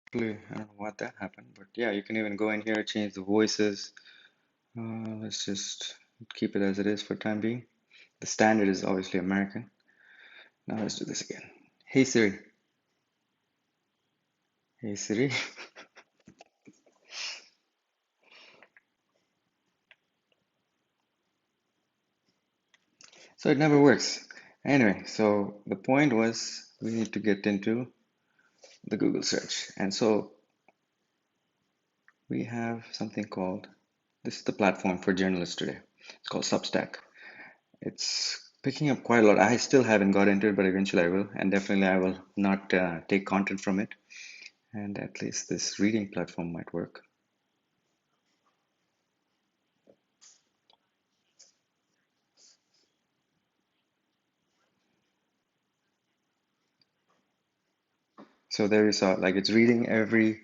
Actually, I don't know what that happened, but yeah, you can even go in here, change the voices. Let's just keep it as it is for time being. The standard is obviously American. Now let's do this again. Hey Siri. Hey Siri. So it never works. Anyway, so the point was we need to get into the Google search. And so we have something called, this is the platform for journalists today. It's called Substack. It's picking up quite a lot. I still haven't got into it, but eventually I will. And definitely I will not take content from it. And at least this reading platform might work. So there you saw, like it's reading every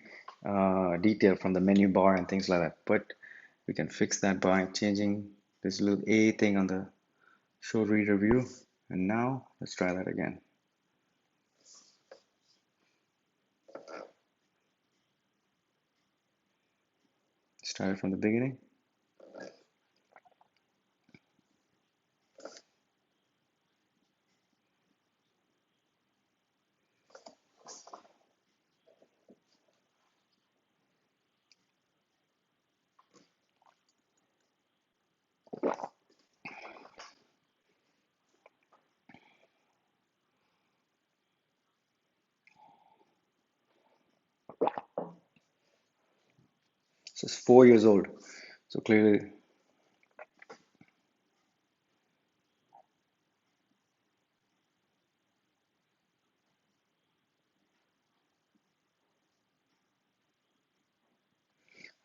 detail from the menu bar and things like that. But we can fix that by changing this little A thing on the show reader view. And now let's try that again. Start it from the beginning. So it's 4 years old. So clearly, I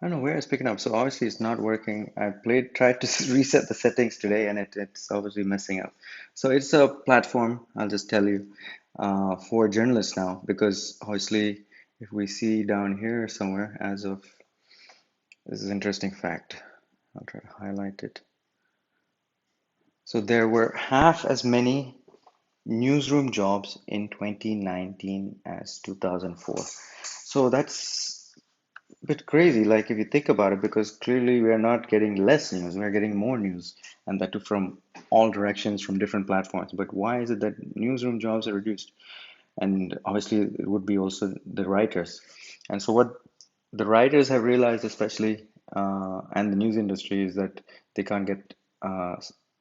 don't know where it's picking up. So obviously it's not working. I tried to reset the settings today and it's obviously messing up. So it's a platform, I'll just tell you, for journalists now, because obviously if we see down here somewhere as of, this is an interesting fact. I'll try to highlight it. So there were half as many newsroom jobs in 2019 as 2004. So that's bit crazy, like if you think about it, because clearly we are not getting less news, we're getting more news, and that too from all directions, from different platforms. But why is it that newsroom jobs are reduced? And obviously, it would be also the writers. And so, what the writers have realized, especially, and the news industry, is that they can't get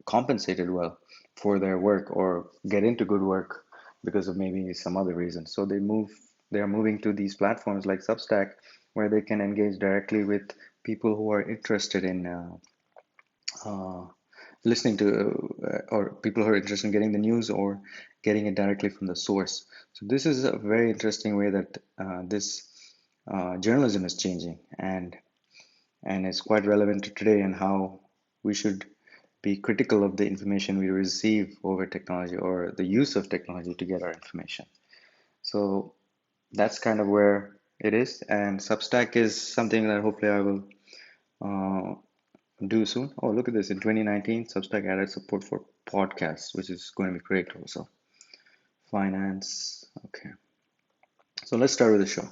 compensated well for their work or get into good work because of maybe some other reason. So they are moving to these platforms like Substack, where they can engage directly with people who are interested in uh, listening to, or people who are interested in getting the news or getting it directly from the source. So this is a very interesting way that this journalism is changing, and it's quite relevant to today and how we should be critical of the information we receive over technology or the use of technology to get our information. So that's kind of where it is, and Substack is something that hopefully I will uh, do soon. Oh, look at this. In 2019, Substack added support for podcasts, which is going to be great also. Finance. Okay. So let's start with the show.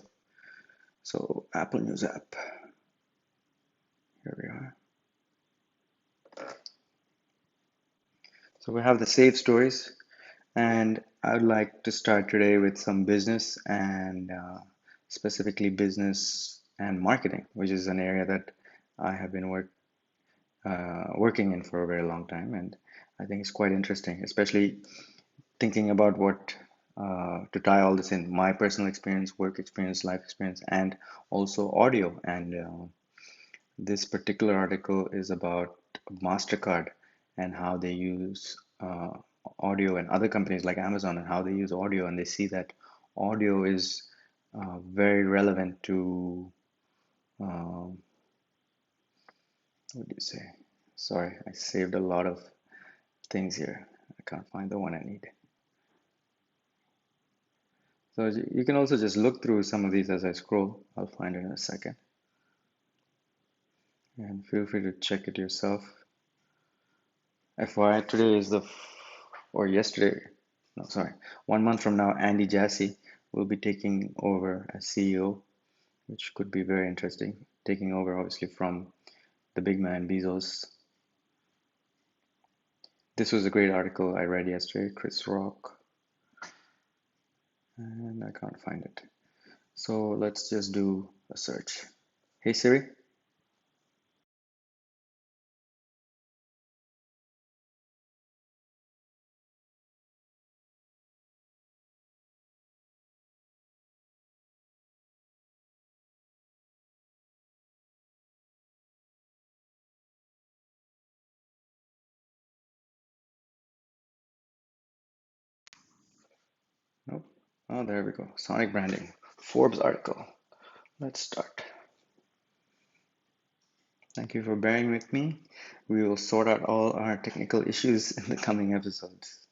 So Apple News app. Here we are. So we have the save stories, and I would like to start today with some business and specifically business and marketing, which is an area that I have been working in for a very long time, and I think it's quite interesting, especially thinking about what to tie all this in my personal experience, work experience, life experience, and also audio. And this particular article is about MasterCard and how they use audio, and other companies like Amazon and how they use audio. And they see that audio is very relevant to, um, what do you say? Sorry, I saved a lot of things here. I can't find the one I need. So you can also just look through some of these as I scroll. I'll find it in a second. And feel free to check it yourself. FYI, today is or yesterday, no, sorry, 1 month from now, Andy Jassy will be taking over as CEO which could be very interesting, taking over obviously from the big man Bezos. This was a great article I read yesterday, Chris Rock, and I can't find it. So let's just do a search. Hey Siri. Nope. Oh, there we go. Sonic branding. Forbes article. Let's start. Thank you for bearing with me. We will sort out all our technical issues in the coming episodes.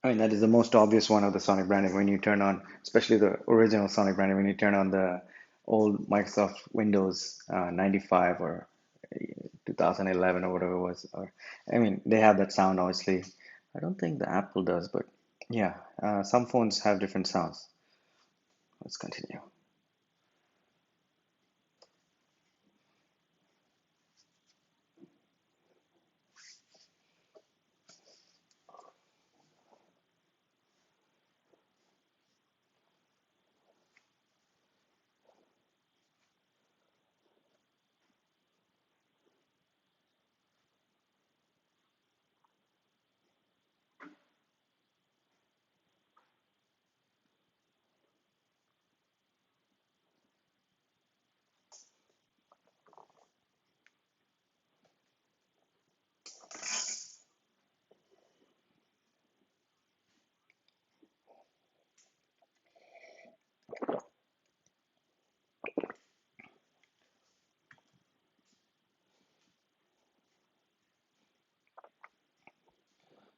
I mean, that is the most obvious one of the Sonic branding when you turn on, especially the original Sonic branding, when you turn on the old Microsoft Windows 95 or 2011 or whatever it was. Or, I mean, they have that sound, obviously. I don't think the Apple does, but yeah, some phones have different sounds. Let's continue.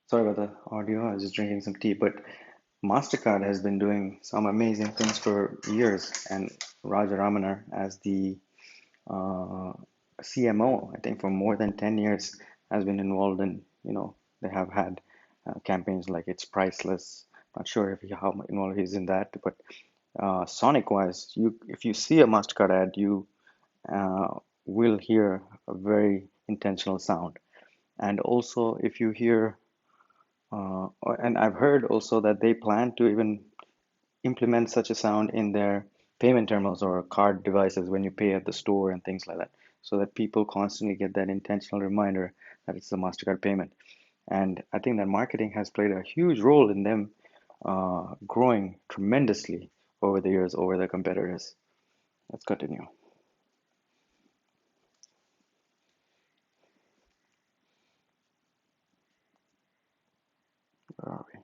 Sorry about the audio. I was just drinking some tea, but MasterCard has been doing some amazing things for years, and Raja Ramanar as the uh, CMO, I think for more than 10 years, has been involved in, they have had campaigns like It's Priceless. Not sure how involved he's in that, but Sonic wise, if you see a MasterCard ad, you will hear a very intentional sound. And also, if you hear, and I've heard also that they plan to even implement such a sound in their payment terminals or card devices when you pay at the store and things like that, so that people constantly get that intentional reminder that it's a MasterCard payment. And I think that marketing has played a huge role in them growing tremendously over the years over their competitors. Let's continue. Where are we?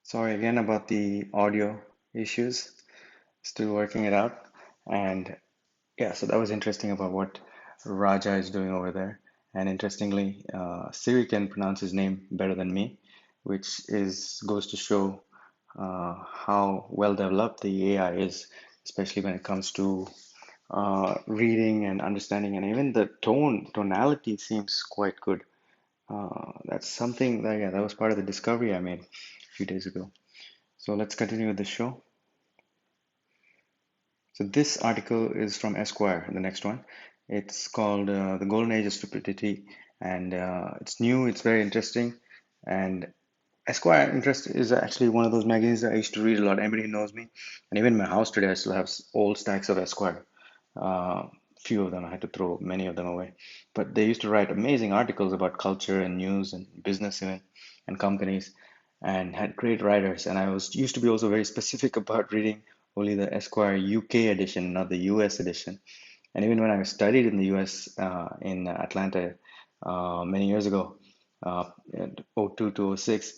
Sorry again about the audio issues. Still working it out. And yeah, so that was interesting about what Raja is doing over there. And interestingly, Siri can pronounce his name better than me, which is goes to show how well developed the AI is, especially when it comes to reading and understanding, and even the tonality seems quite good. That's something that, yeah, that was part of the discovery I made a few days ago. So let's continue with the show. So this article is from Esquire, the next one. It's called The Golden Age of Stupidity, and it's new, it's very interesting. And Esquire interest is actually one of those magazines that I used to read a lot. Anybody who knows me, and even in my house today, I still have old stacks of Esquire. Few of them, I had to throw many of them away. But they used to write amazing articles about culture and news and business and companies, and had great writers. And I was used to be also very specific about reading only the Esquire UK edition, not the US edition. And even when I studied in the US, in Atlanta, many years ago, in '02 to '06,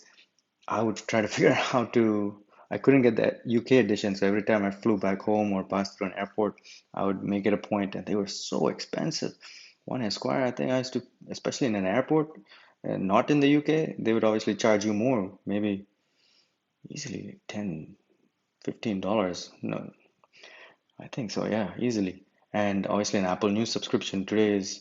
I would try to figure out how to. I couldn't get the UK edition, so every time I flew back home or passed through an airport, I would make it a point, and they were so expensive. One Esquire, I think I used to, especially in an airport, not in the UK, they would obviously charge you more, maybe easily 10, $15. No, I think so, yeah, easily. And obviously an Apple News subscription today is,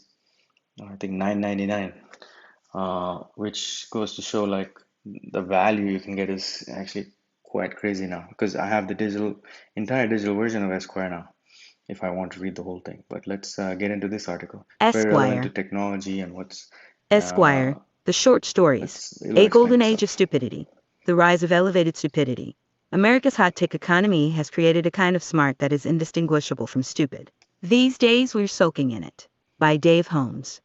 I think, $9.99, which goes to show like the value you can get is actually quite crazy now, because I have the entire digital version of Esquire now if I want to read the whole thing. But let's get into this article. It's very relevant to Esquire. technology and what's, uh, Esquire. The short stories. it'll A explain Golden Age of itself. Stupidity. The Rise of Elevated Stupidity. America's hot tech economy has created a kind of smart that is indistinguishable from stupid. These days we're soaking in it. By Dave Holmes.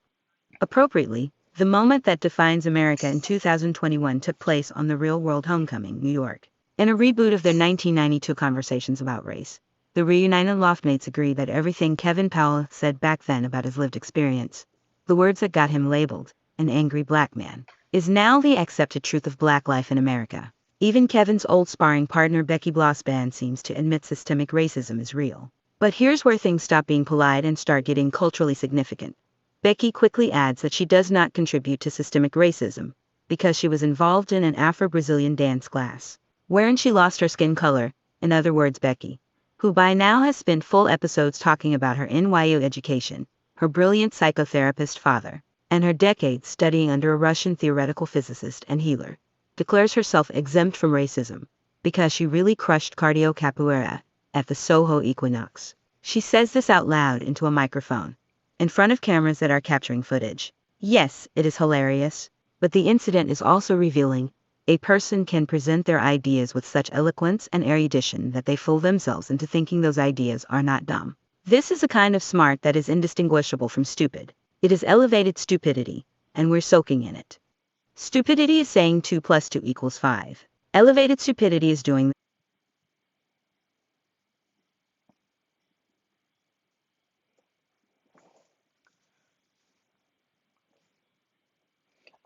Appropriately, the moment that defines America in 2021 took place on the Real World Homecoming, New York. In a reboot of their 1992 conversations about race, the reunited loftmates agree that everything Kevin Powell said back then about his lived experience, the words that got him labeled an angry black man, is now the accepted truth of black life in America. Even Kevin's old sparring partner Becky Bloss-Band seems to admit systemic racism is real. But here's where things stop being polite and start getting culturally significant. Becky quickly adds that she does not contribute to systemic racism, because she was involved in an Afro-Brazilian dance class, wherein she lost her skin color. In other words, Becky, who by now has spent full episodes talking about her NYU education, her brilliant psychotherapist father, and her decades studying under a Russian theoretical physicist and healer, declares herself exempt from racism, because she really crushed cardio capoeira at the Soho equinox. She says this out loud into a microphone, in front of cameras that are capturing footage. Yes, it is hilarious, but the incident is also revealing. A person can present their ideas with such eloquence and erudition that they fool themselves into thinking those ideas are not dumb. This is a kind of smart that is indistinguishable from stupid. It is elevated stupidity, and we're soaking in it. Stupidity is saying 2 plus 2 equals 5. Elevated stupidity is doing.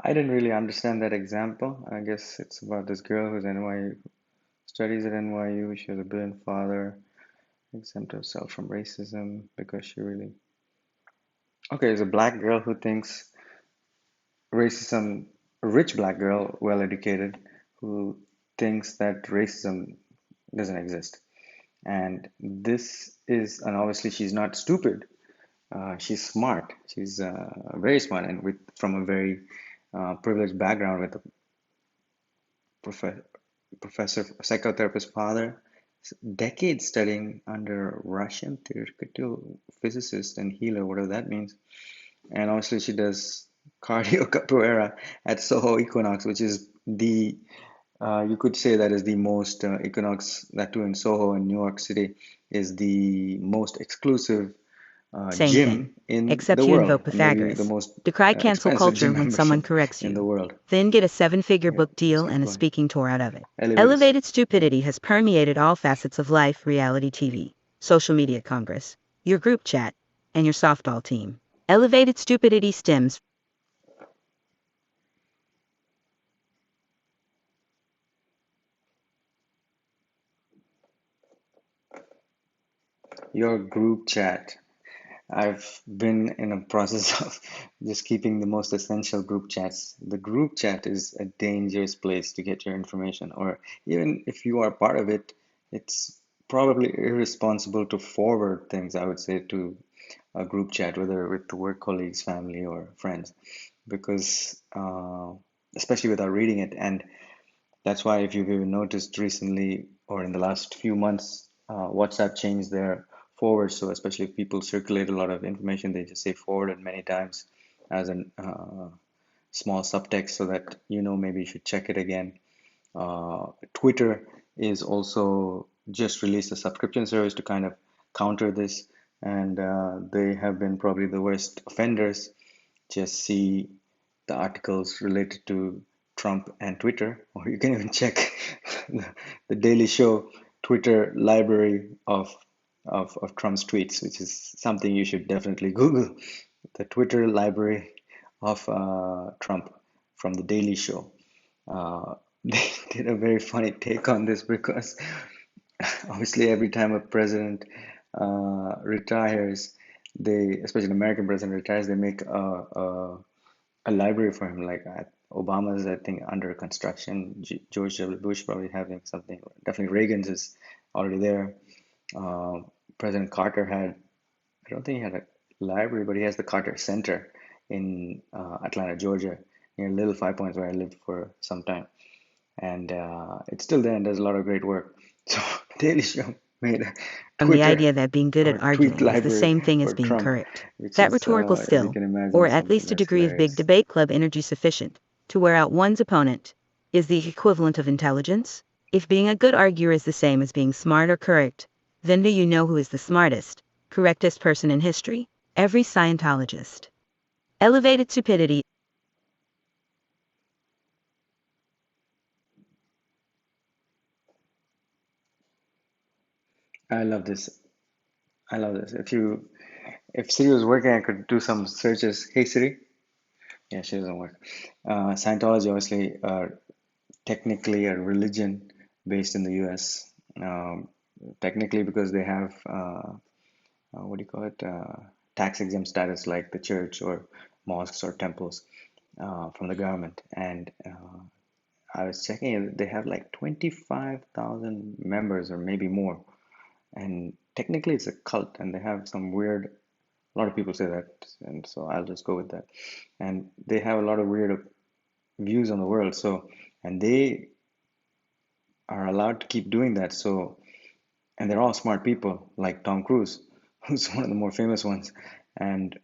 I didn't really understand that example. I guess it's about this girl who's NYU, studies at NYU. She has a brilliant father, exempt herself from racism because she really. Okay, it's a black girl who thinks racism, a rich black girl, well educated, who thinks that racism doesn't exist. And this is, and obviously she's not stupid. She's smart. She's very smart, and with from a very privileged background with a prof professor, psychotherapist father, decades studying under Russian theoretical physicist and healer, whatever that means. And obviously, she does cardio capoeira at Soho Equinox, which is the you could say that is the most Equinox, that too in Soho in New York City, is the most exclusive Same thing, gym in the except you world, invoke and maybe the Pythagoras. most Decry cancel expensive culture gym when someone membership corrects in you. the world. Then get a 7-figure Yeah, book deal let's and keep a going. speaking tour out of it. Elevators. Elevated stupidity has permeated all facets of life, reality TV, social media congress, your group chat, and your softball team. Elevated stupidity stems. your group chat. I've been in a process of just keeping the most essential group chats. The group chat is a dangerous place to get your information, or even if you are part of it, it's probably irresponsible to forward things, I would say, to a group chat, whether with work colleagues, family, or friends, because especially without reading it. And that's why, if you've even noticed recently or in the last few months, WhatsApp changed their forward. So, especially if people circulate a lot of information, they just say forwarded many times as a small subtext so that maybe you should check it again. Twitter is also just released a subscription service to kind of counter this, and they have been probably the worst offenders. Just see the articles related to Trump and Twitter, or you can even check the Daily Show Twitter library of Trump's tweets, which is something you should definitely Google. The Twitter library of Trump from the Daily Show. They did a very funny take on this because obviously every time a president retires, especially an American president retires, they make a library for him. Like Obama's, I think, under construction. George W. Bush probably having something. Definitely Reagan's is already there. Uh, President Carter had, I don't think he had a library, but he has the Carter Center in Atlanta, Georgia, near Little Five Points, where I lived for some time. And it's still there and does a lot of great work. So Daily Show made a From the Twitter idea that being good or at tweet arguing is the library same thing as for being Trump, correct. which That is, rhetorical as you skill, can or imagine, at something least a that's degree of big hilarious. debate club energy sufficient to wear out one's opponent, is the equivalent of intelligence? If being a good arguer is the same as being smart or correct, then do you know who is the smartest, correctest person in history? Every Scientologist. Elevated stupidity. I love this. I love this. If Siri was working, I could do some searches. Hey Siri. Yeah, she doesn't work. Scientology, obviously, technically a religion based in the U.S. Technically, because they have what do you call it? Tax exempt status like the church or mosques or temples from the government. And I was checking it, they have like 25,000 members or maybe more. And technically, it's a cult, and they have some weird. A lot of people say that, and so I'll just go with that. And they have a lot of weird views on the world. So, and they are allowed to keep doing that. So, and they're all smart people, like Tom Cruise, who's one of the more famous ones. And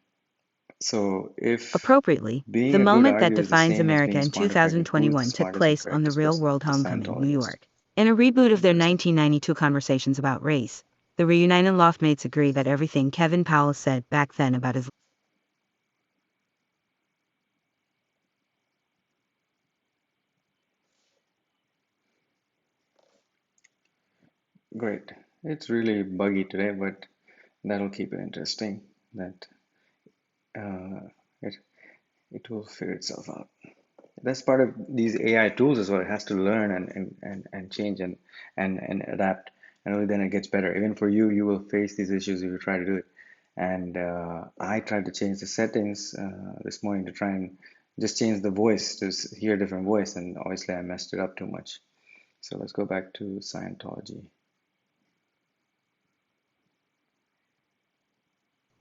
so, if Appropriately, the being a good moment that arguer is the defines same as America being in smart or correct, who's the 2021 took smartest and place on the correctest real person? world The homecoming, New Scientologist. York. In a reboot of their Interesting. 1992 conversations about race, the reunited loftmates agree that everything Kevin Powell said back then about his Great. It's really buggy today, but that'll keep it interesting. That uh, it it will figure itself out. That's part of these AI tools as well. It has to learn and change and adapt, and only then it gets better. Even for you, you will face these issues if you try to do it. And I tried to change the settings this morning to try and just change the voice to hear a different voice, and obviously I messed it up too much. So let's go back to Scientology.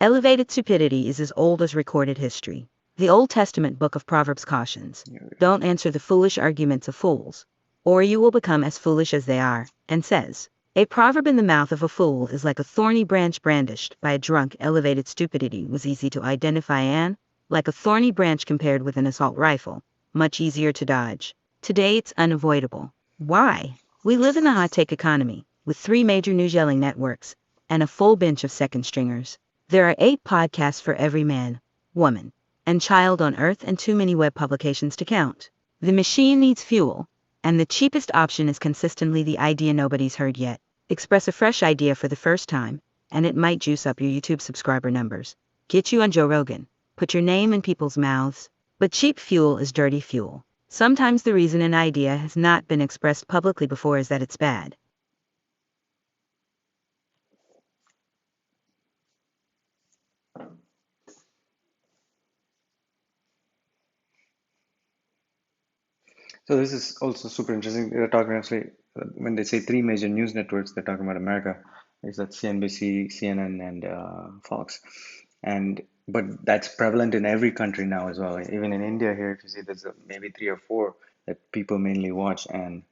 elevated stupidity is as old as recorded history. The Old Testament book of Proverbs cautions, Here we don't answer the foolish arguments of fools, or you will become as foolish as they are, and says, a proverb in the mouth of a fool is like a thorny branch brandished by a drunk. Elevated stupidity was easy to identify and, like a thorny branch compared with an assault rifle, much easier to dodge. Today it's unavoidable. Why? We live in a high-tech economy, with 3 major news yelling networks, and a full bench of second stringers. There are 8 podcasts for every man, woman, and child on earth, and too many web publications to count. The machine needs fuel, and the cheapest option is consistently the idea nobody's heard yet. Express a fresh idea for the first time, and it might juice up your YouTube subscriber numbers. Get you on Joe Rogan. Put your name in people's mouths. But cheap fuel is dirty fuel. Sometimes the reason an idea has not been expressed publicly before is that it's bad. So this is also super interesting. They're talking actually when they say three major news networks, they're talking about America. Is that CNBC, CNN, and Fox, and but that's prevalent in every country now as well. Even in India here, if you see, there's maybe three or four that people mainly watch. And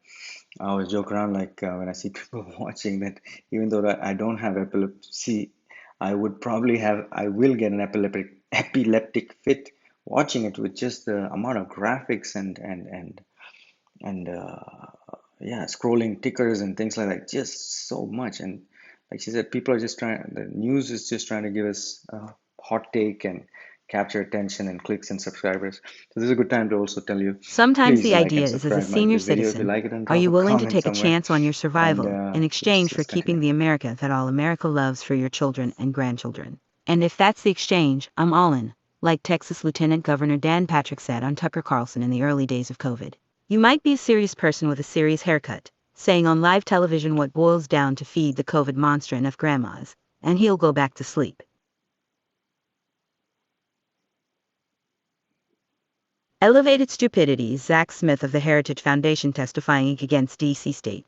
I always joke around like when I see people watching that, even though I don't have epilepsy, I will get an epileptic fit watching it with just the amount of graphics and yeah, scrolling tickers and things like that, just so much. And like she said, people are just trying, the news is just trying to give us a hot take and capture attention and clicks and subscribers. So this is a good time to also tell you, Sometimes please the like and idea is, as a subscribe senior this video if you citizen, like it, and are drop you a willing to comment take a somewhere. chance on your And survival in exchange for let's keeping continue. the America that all America loves for your children and grandchildren? And if that's the exchange, I'm all in, like Texas Lieutenant Governor Dan Patrick said on Tucker Carlson in the early days of COVID. You might be a serious person with a serious haircut, saying on live television what boils down to feed the COVID monster enough grandmas, and he'll go back to sleep. Elevated stupidity, Zach Smith of the Heritage Foundation testifying against D.C. State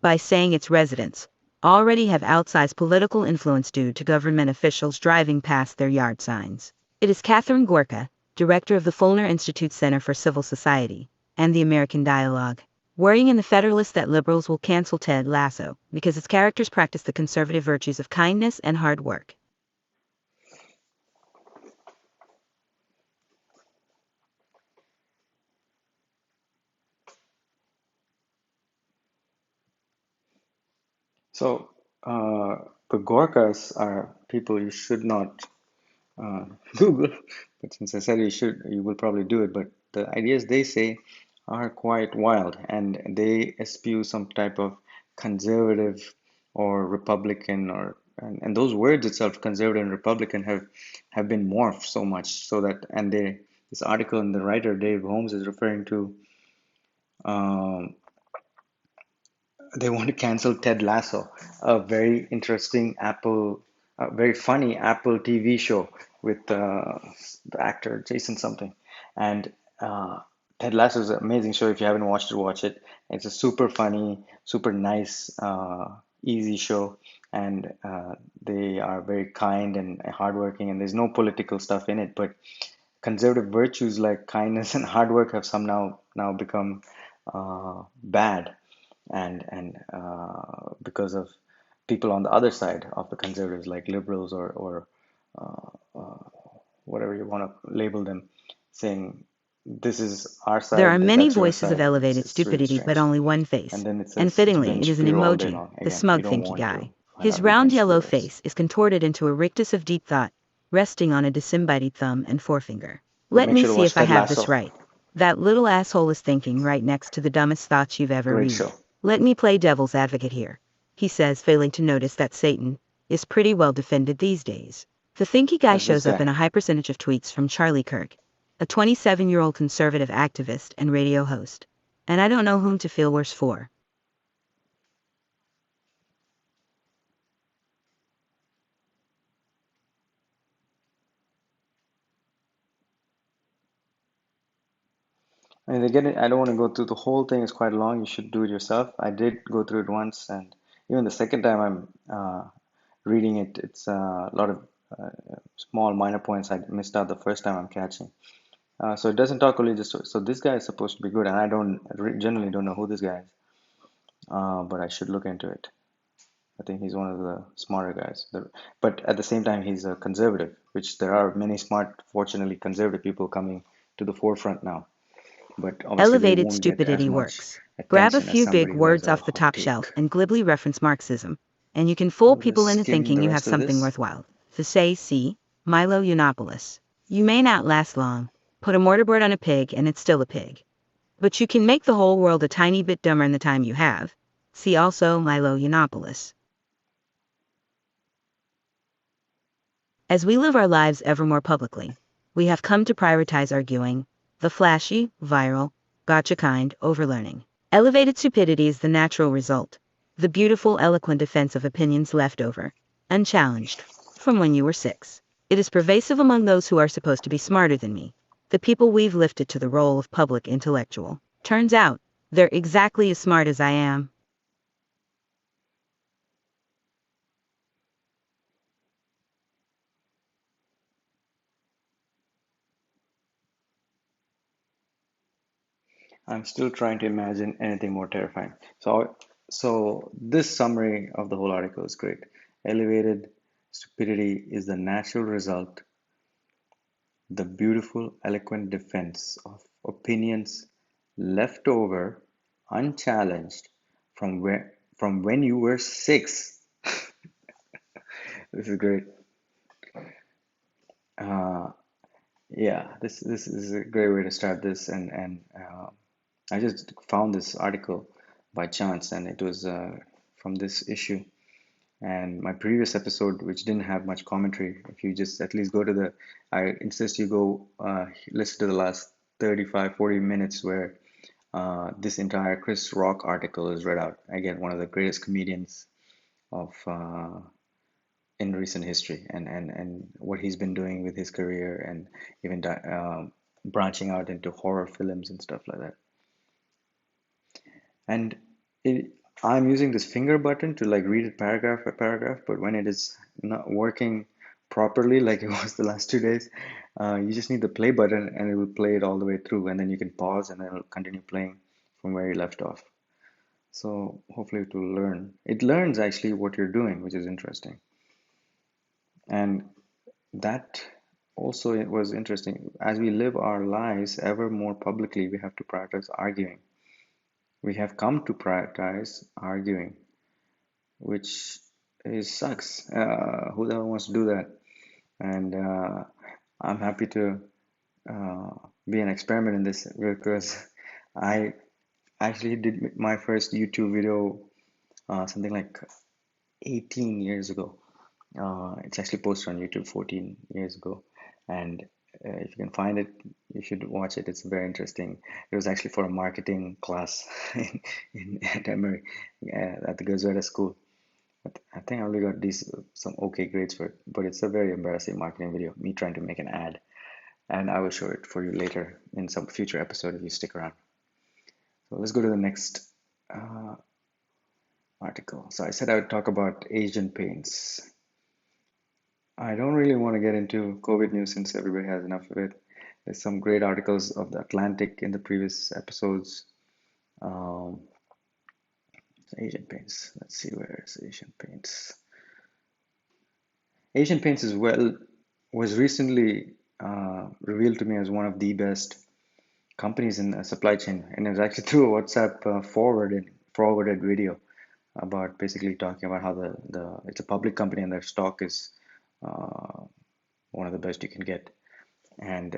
by saying its residents already have outsized political influence due to government officials driving past their yard signs. It is Catherine Gorka, director of the Fulner Institute Center for Civil Society and the American Dialogue, worrying in the Federalist that liberals will cancel Ted Lasso because its characters practice the conservative virtues of kindness and hard work. So the Gorkas are people you should not uh, Google, but since I said you will probably do it. But the ideas they say are quite wild, and they spew some type of conservative or Republican, or and those words itself, conservative and Republican, have been morphed so much so that, and this article, and the writer Dave Holmes is referring to. Um, they want to cancel Ted Lasso, a very interesting a very funny Apple TV show with the actor Jason something. And Ted Lasso is an amazing show. If you haven't watched it, watch it. It's a super funny, super nice, easy show. And they are very kind and hardworking, and there's no political stuff in it. But conservative virtues like kindness and hard work have somehow now become bad, and because of people on the other side of the conservatives, like liberals or whatever you want to label them, saying this is our There are side, many that's your voices of side. elevated It's really stupidity, but strange. only one face. And then it And says it's fittingly, Ben it is an Shapiro all day emoji, long. the Again, you smug don't thinky want to guy. find His out who round Ben yellow Shapiro is. face is contorted into a rictus of deep thought, resting on a disembodied thumb and forefinger. But Let make me sure to see watch if I Ted have this Lasso. right. That little asshole is thinking right next to the dumbest thoughts you've ever Great read. show. Let me play devil's advocate here, he says, failing to notice that Satan is pretty well defended these days. The thinky guy This shows up guy. in a high percentage of tweets from Charlie Kirk, a 27-year-old conservative activist and radio host. And I don't know whom to feel worse for. I mean, I don't want to go through the whole thing. It's quite long. You should do it yourself. I did go through it once, and even the second time I'm reading it, it's a lot of small minor points I missed out the first time I'm catching. So it doesn't talk only just so this guy is supposed to be good, and I don't generally don't know who this guy is, but I should look into it. I think he's one of the smarter guys. But at the same time, he's a conservative, which there are many smart, fortunately conservative people coming to the forefront now. But obviously, they Elevated won't get as stupidity much works. Grab a attention as few big somebody who has words a off the hot top take. shelf and glibly reference Marxism, and you can fool I'll people just into skim thinking the you have rest of something this. worthwhile. To say, see, Milo Yiannopoulos. You may not last long. Put a mortarboard on a pig and it's still a pig. But you can make the whole world a tiny bit dumber in the time you have. See also Milo Yiannopoulos. As we live our lives ever more publicly, we have come to prioritize arguing, the flashy, viral, gotcha kind, over learning. Elevated stupidity is the natural result, the beautiful, eloquent defense of opinions left over, unchallenged, from when you were 6. It is pervasive among those who are supposed to be smarter than me, the people we've lifted to the role of public intellectual. Turns out, they're exactly as smart as I am. I'm still trying to imagine anything more terrifying. So this summary of the whole article is great. Elevated stupidity is the natural result, the beautiful, eloquent defense of opinions left over unchallenged from when you were six. This is great. Uh, yeah, this is a great way to start this, and I just found this article by chance, and it was from this issue. And my previous episode, which didn't have much commentary, if you just at least go to I insist you go listen to the last 35, 40 minutes where this entire Chris Rock article is read out. Again, one of the greatest comedians of in recent history, and what he's been doing with his career, and even branching out into horror films and stuff like that. And it, I'm using this finger button to like read it paragraph by paragraph, but when it is not working properly, like it was the last 2 days, you just need the play button and it will play it all the way through, and then you can pause and then it'll continue playing from where you left off. So hopefully it will learn. It learns actually what you're doing, which is interesting. And that also it was interesting. As we live our lives ever more publicly, we have to prioritize arguing. We have come to prioritize arguing, which is sucks. Who the hell wants to do that? And I'm happy to uh, be an experiment in this because I actually did my first YouTube video something like 18 years ago. It's actually posted on YouTube 14 years ago, and if you can find it, you should watch it. It's very interesting. It was actually for a marketing class at Emory, at the Gazetta School. But I think I only got some okay grades for it, but it's a very embarrassing marketing video, me trying to make an ad, and I will show it for you later in some future episode if you stick around. So let's go to the next uh, article. So I said I would talk about Asian paints. I don't really want to get into COVID news since everybody has enough of it. There's some great articles of the Atlantic in the previous episodes. Um, Asian paints. Let's see, where is Asian paints? Asian paints was recently revealed to me as one of the best companies in the supply chain, and it was actually through a WhatsApp forwarded video about basically talking about how the it's a public company and their stock is uh, one of the best you can get. And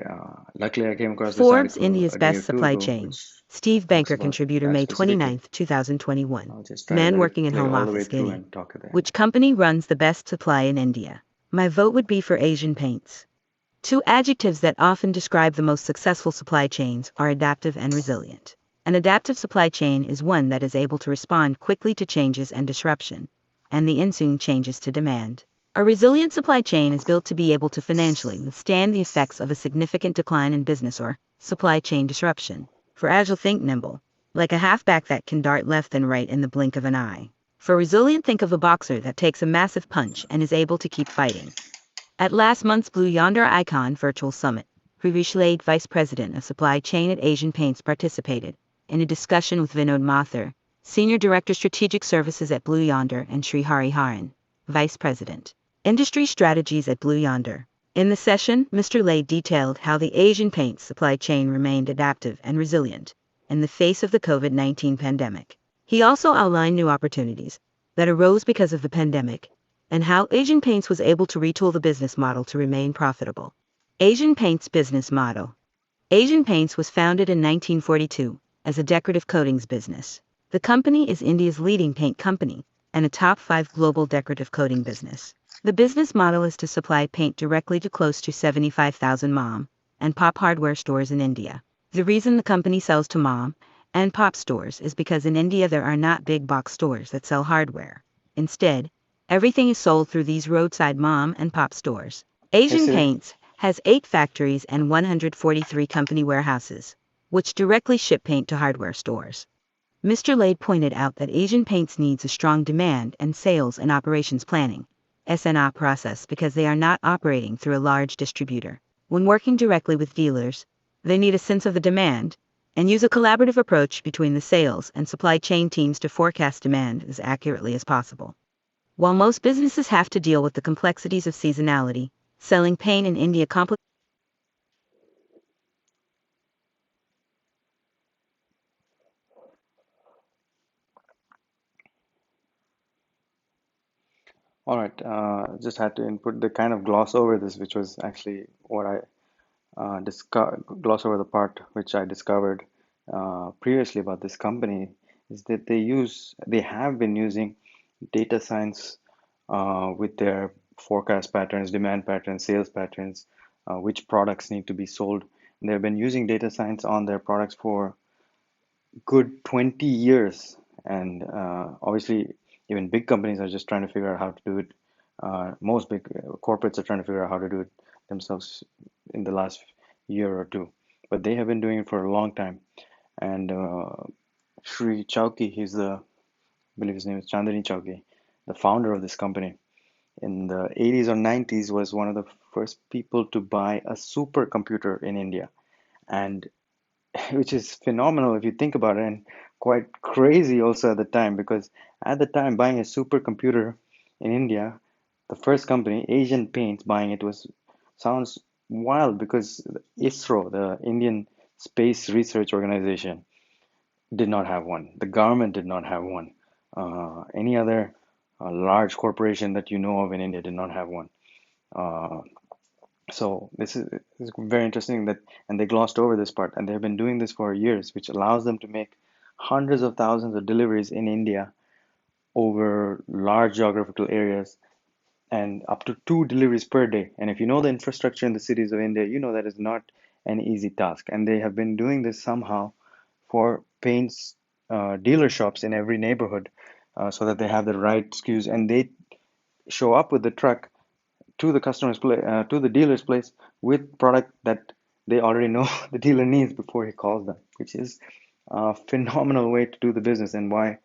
luckily, I came across this Forbes article India's a day or Best two Supply ago, Chain. which Steve talks Banker about contributor that May specifically. 29, 2021. I'll just try to Man let working it at play home all the way office through getting. and talk at the end. Which company runs the best supply in India? My vote would be for Asian Paints. Two adjectives that often describe the most successful supply chains are adaptive and resilient. An adaptive supply chain is one that is able to respond quickly to changes and disruption, and the ensuing changes to demand. A resilient supply chain is built to be able to financially withstand the effects of a significant decline in business or supply chain disruption. For agile, think nimble, like a halfback that can dart left and right in the blink of an eye. For resilient, think of a boxer that takes a massive punch and is able to keep fighting. At last month's Blue Yonder Icon Virtual Summit, Hrivish Lade, Vice President of Supply Chain at Asian Paints, participated in a discussion with Vinod Mathur, Senior Director Strategic Services at Blue Yonder, and Sri Hari Haran, Vice President, Industry Strategies at Blue Yonder. In the session, Mr. Lade detailed how the Asian Paints supply chain remained adaptive and resilient in the face of the COVID-19 pandemic. He also outlined new opportunities that arose because of the pandemic, and how Asian Paints was able to retool the business model to remain profitable. Asian Paints business model. Asian Paints was founded in 1942 as a decorative coatings business. The company is India's leading paint company and a top 5 global decorative coating business. The business model is to supply paint directly to close to 75,000 mom and pop hardware stores in India. The reason the company sells to mom and pop stores is because in India there are not big box stores that sell hardware. Instead, everything is sold through these roadside mom and pop stores. Hey Asian Siri. Paints has 8 factories and 143 company warehouses. which directly ship paint to hardware stores. Mr. Lade pointed out that Asian Paints needs a strong demand and sales and operations planning (S&OP) process because they are not operating through a large distributor. When working directly with dealers, they need a sense of the demand and use a collaborative approach between the sales and supply chain teams to forecast demand as accurately as possible. While most businesses have to deal with the complexities of seasonality, selling paint in India complicates. All right, just had to input the kind of gloss over this, which was actually what I gloss over the part which I discovered previously about this company is that they have been using data science with their forecast patterns, demand patterns, sales patterns, which products need to be sold. And they've been using data science on their products for good 20 years. And obviously, even big companies are just trying to figure out how to do it. Most big corporates are trying to figure out how to do it themselves in the last year or two. But they have been doing it for a long time. And Sri Chowki, I believe his name is Chandani Chowki, the founder of this company, in the 80s or 90s was one of the first people to buy a supercomputer in India. And which is phenomenal if you think about it, and quite crazy also at the time, because at the time buying a supercomputer in India, the first company, Asian Paints, buying it was sounds wild because ISRO, the Indian Space Research Organization, did not have one. The government did not have one. Any other large corporation that you know of in India did not have one. Uh, so this is very interesting that, and they glossed over this part, and they've been doing this for years, which allows them to make hundreds of thousands of deliveries in India over large geographical areas and up to two deliveries per day. And if you know the infrastructure in the cities of India, you know that is not an easy task. And they have been doing this somehow for paints dealer shops in every neighborhood so that they have the right SKUs and they show up with the truck to the customer's place, to the dealer's place with product that they already know the dealer needs before he calls them, which is a phenomenal way to do the business and why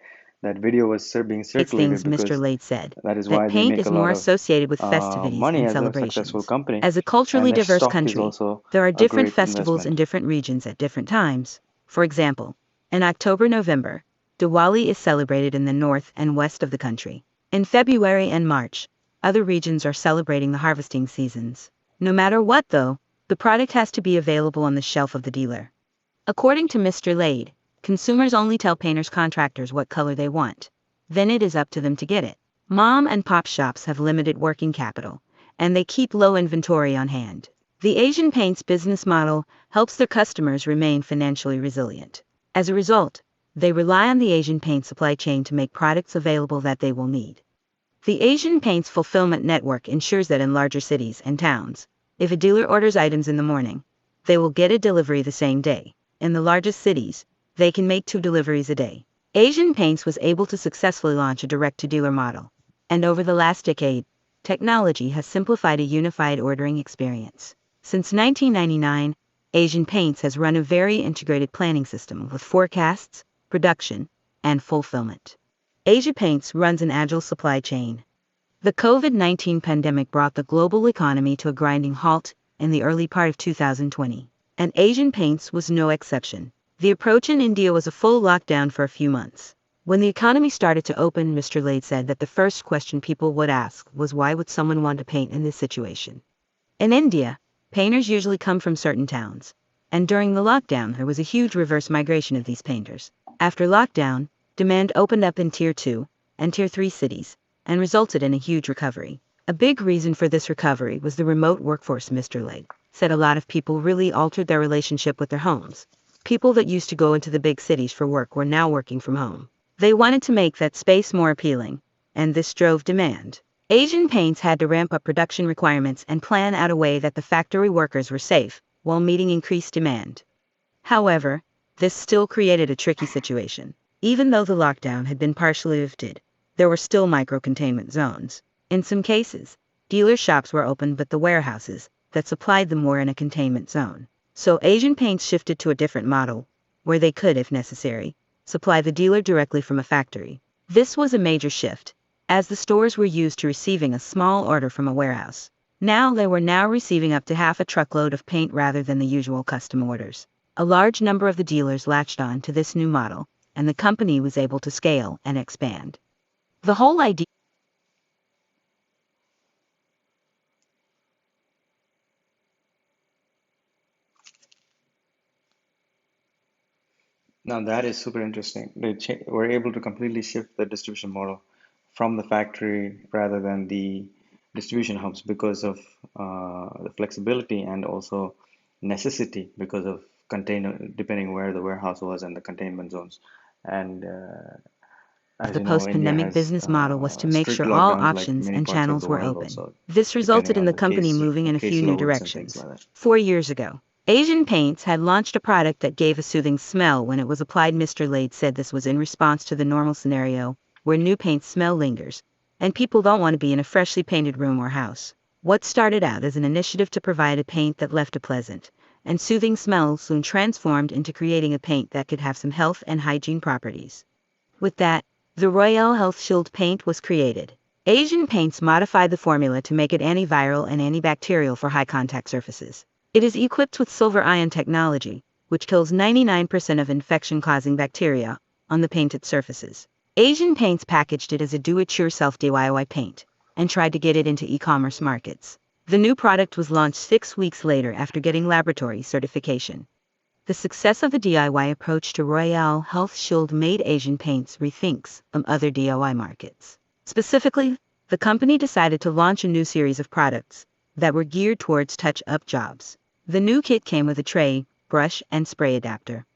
that video was being Things circulated Mr. because Lade said, that is that why they paint make is a lot more of associated with festivities money and as a successful celebrations. company, As a and culturally their diverse stock is country, also there are a different great festivals in investment. different regions at different times. For example, in October-November, Diwali is celebrated in the north and west of the country. In February and March, other regions are celebrating the harvesting seasons. No matter what though, the product has to be available on the shelf of the dealer. According to Mr. Lade, consumers only tell painters contractors what color they want. Then it is up to them to get it. Mom and pop shops have limited working capital, and they keep low inventory on hand. The Asian Paints business model helps their customers remain financially resilient. As a result, they rely on the Asian Paints supply chain to make products available that they will need. The Asian Paints fulfillment network ensures that in larger cities and towns, if a dealer orders items in the morning, they will get a delivery the same day. In the largest cities, they can make 2 deliveries a day. Asian Paints was able to successfully launch a direct-to-dealer model, and over the last decade, technology has simplified a unified ordering experience. Since 1999, Asian Paints has run a very integrated planning system with forecasts, production, and fulfillment. Asia Paints runs an agile supply chain. The COVID-19 pandemic brought the global economy to a grinding halt in the early part of 2020, and Asian Paints was no exception. The approach in India was a full lockdown for a few months. When the economy started to open, Mr. Lade said that the first question people would ask was why would someone want to paint in this situation? In India, painters usually come from certain towns, and during the lockdown there was a huge reverse migration of these painters. After lockdown, demand opened up in Tier 2 and Tier 3 cities, and resulted in a huge recovery. A big reason for this recovery was the remote workforce. Mr. Lade said a lot of people really altered their relationship with their homes. People that used to go into the big cities for work were now working from home. They wanted to make that space more appealing, and this drove demand. Asian Paints had to ramp up production requirements and plan out a way that the factory workers were safe while meeting increased demand. However, this still created a tricky situation. Even though the lockdown had been partially lifted, there were still micro-containment zones. In some cases, dealer shops were open but the warehouses that supplied them were in a containment zone. So Asian Paints shifted to a different model, where they could, if necessary, supply the dealer directly from a factory. This was a major shift, as the stores were used to receiving a small order from a warehouse. Now they were now receiving up to half a truckload of paint rather than the usual custom orders. A large number of the dealers latched on to this new model, and the company was able to scale and expand. The whole idea. Now that is super interesting. They were able to completely shift the distribution model from the factory rather than the distribution hubs because of the flexibility and also necessity because of container, depending where the warehouse was and the containment zones. And Of as the you know, India post-pandemic has business model was to make strict sure all lockdowns like options many and parts of channels the were world open. also, This resulted depending in on the the company moving in a few new caseloads and things directions. like that. 4 years ago, Asian Paints had launched a product that gave a soothing smell when it was applied. Mr. Lade said this was in response to the normal scenario where new paint smell lingers, and people don't want to be in a freshly painted room or house. What started out as an initiative to provide a paint that left a pleasant and soothing smell soon transformed into creating a paint that could have some health and hygiene properties. With that, the Royale Health Shield paint was created. Asian Paints modified the formula to make it antiviral and antibacterial for high contact surfaces. It is equipped with silver ion technology, which kills 99% of infection-causing bacteria on the painted surfaces. Asian Paints packaged it as a do-it-yourself DIY paint and tried to get it into e-commerce markets. The new product was launched 6 weeks later after getting laboratory certification. The success of the DIY approach to Royale Health Shield made Asian Paints rethink other DIY markets. Specifically, the company decided to launch a new series of products that were geared towards touch-up jobs. The new kit came with a tray, brush, and spray adapter.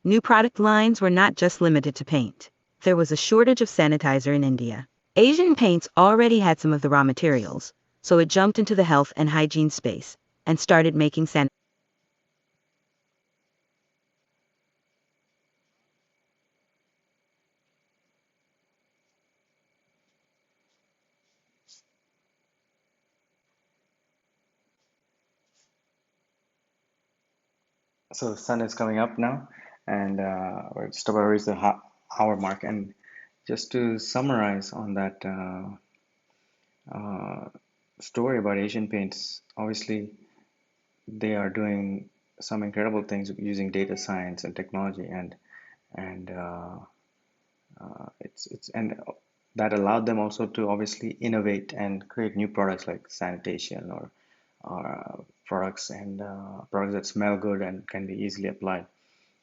New product lines were not just limited to paint. There was a shortage of sanitizer in India. Asian Paints already had some of the raw materials, so it jumped into the health and hygiene space and started making sanitizer. So the sun is coming up now, and we're just about to reach the hour mark. And just to summarize on that uh, story about Asian Paints, obviously they are doing some incredible things using data science and technology, and it's and that allowed them also to obviously innovate and create new products like sanitation or products that smell good and can be easily applied,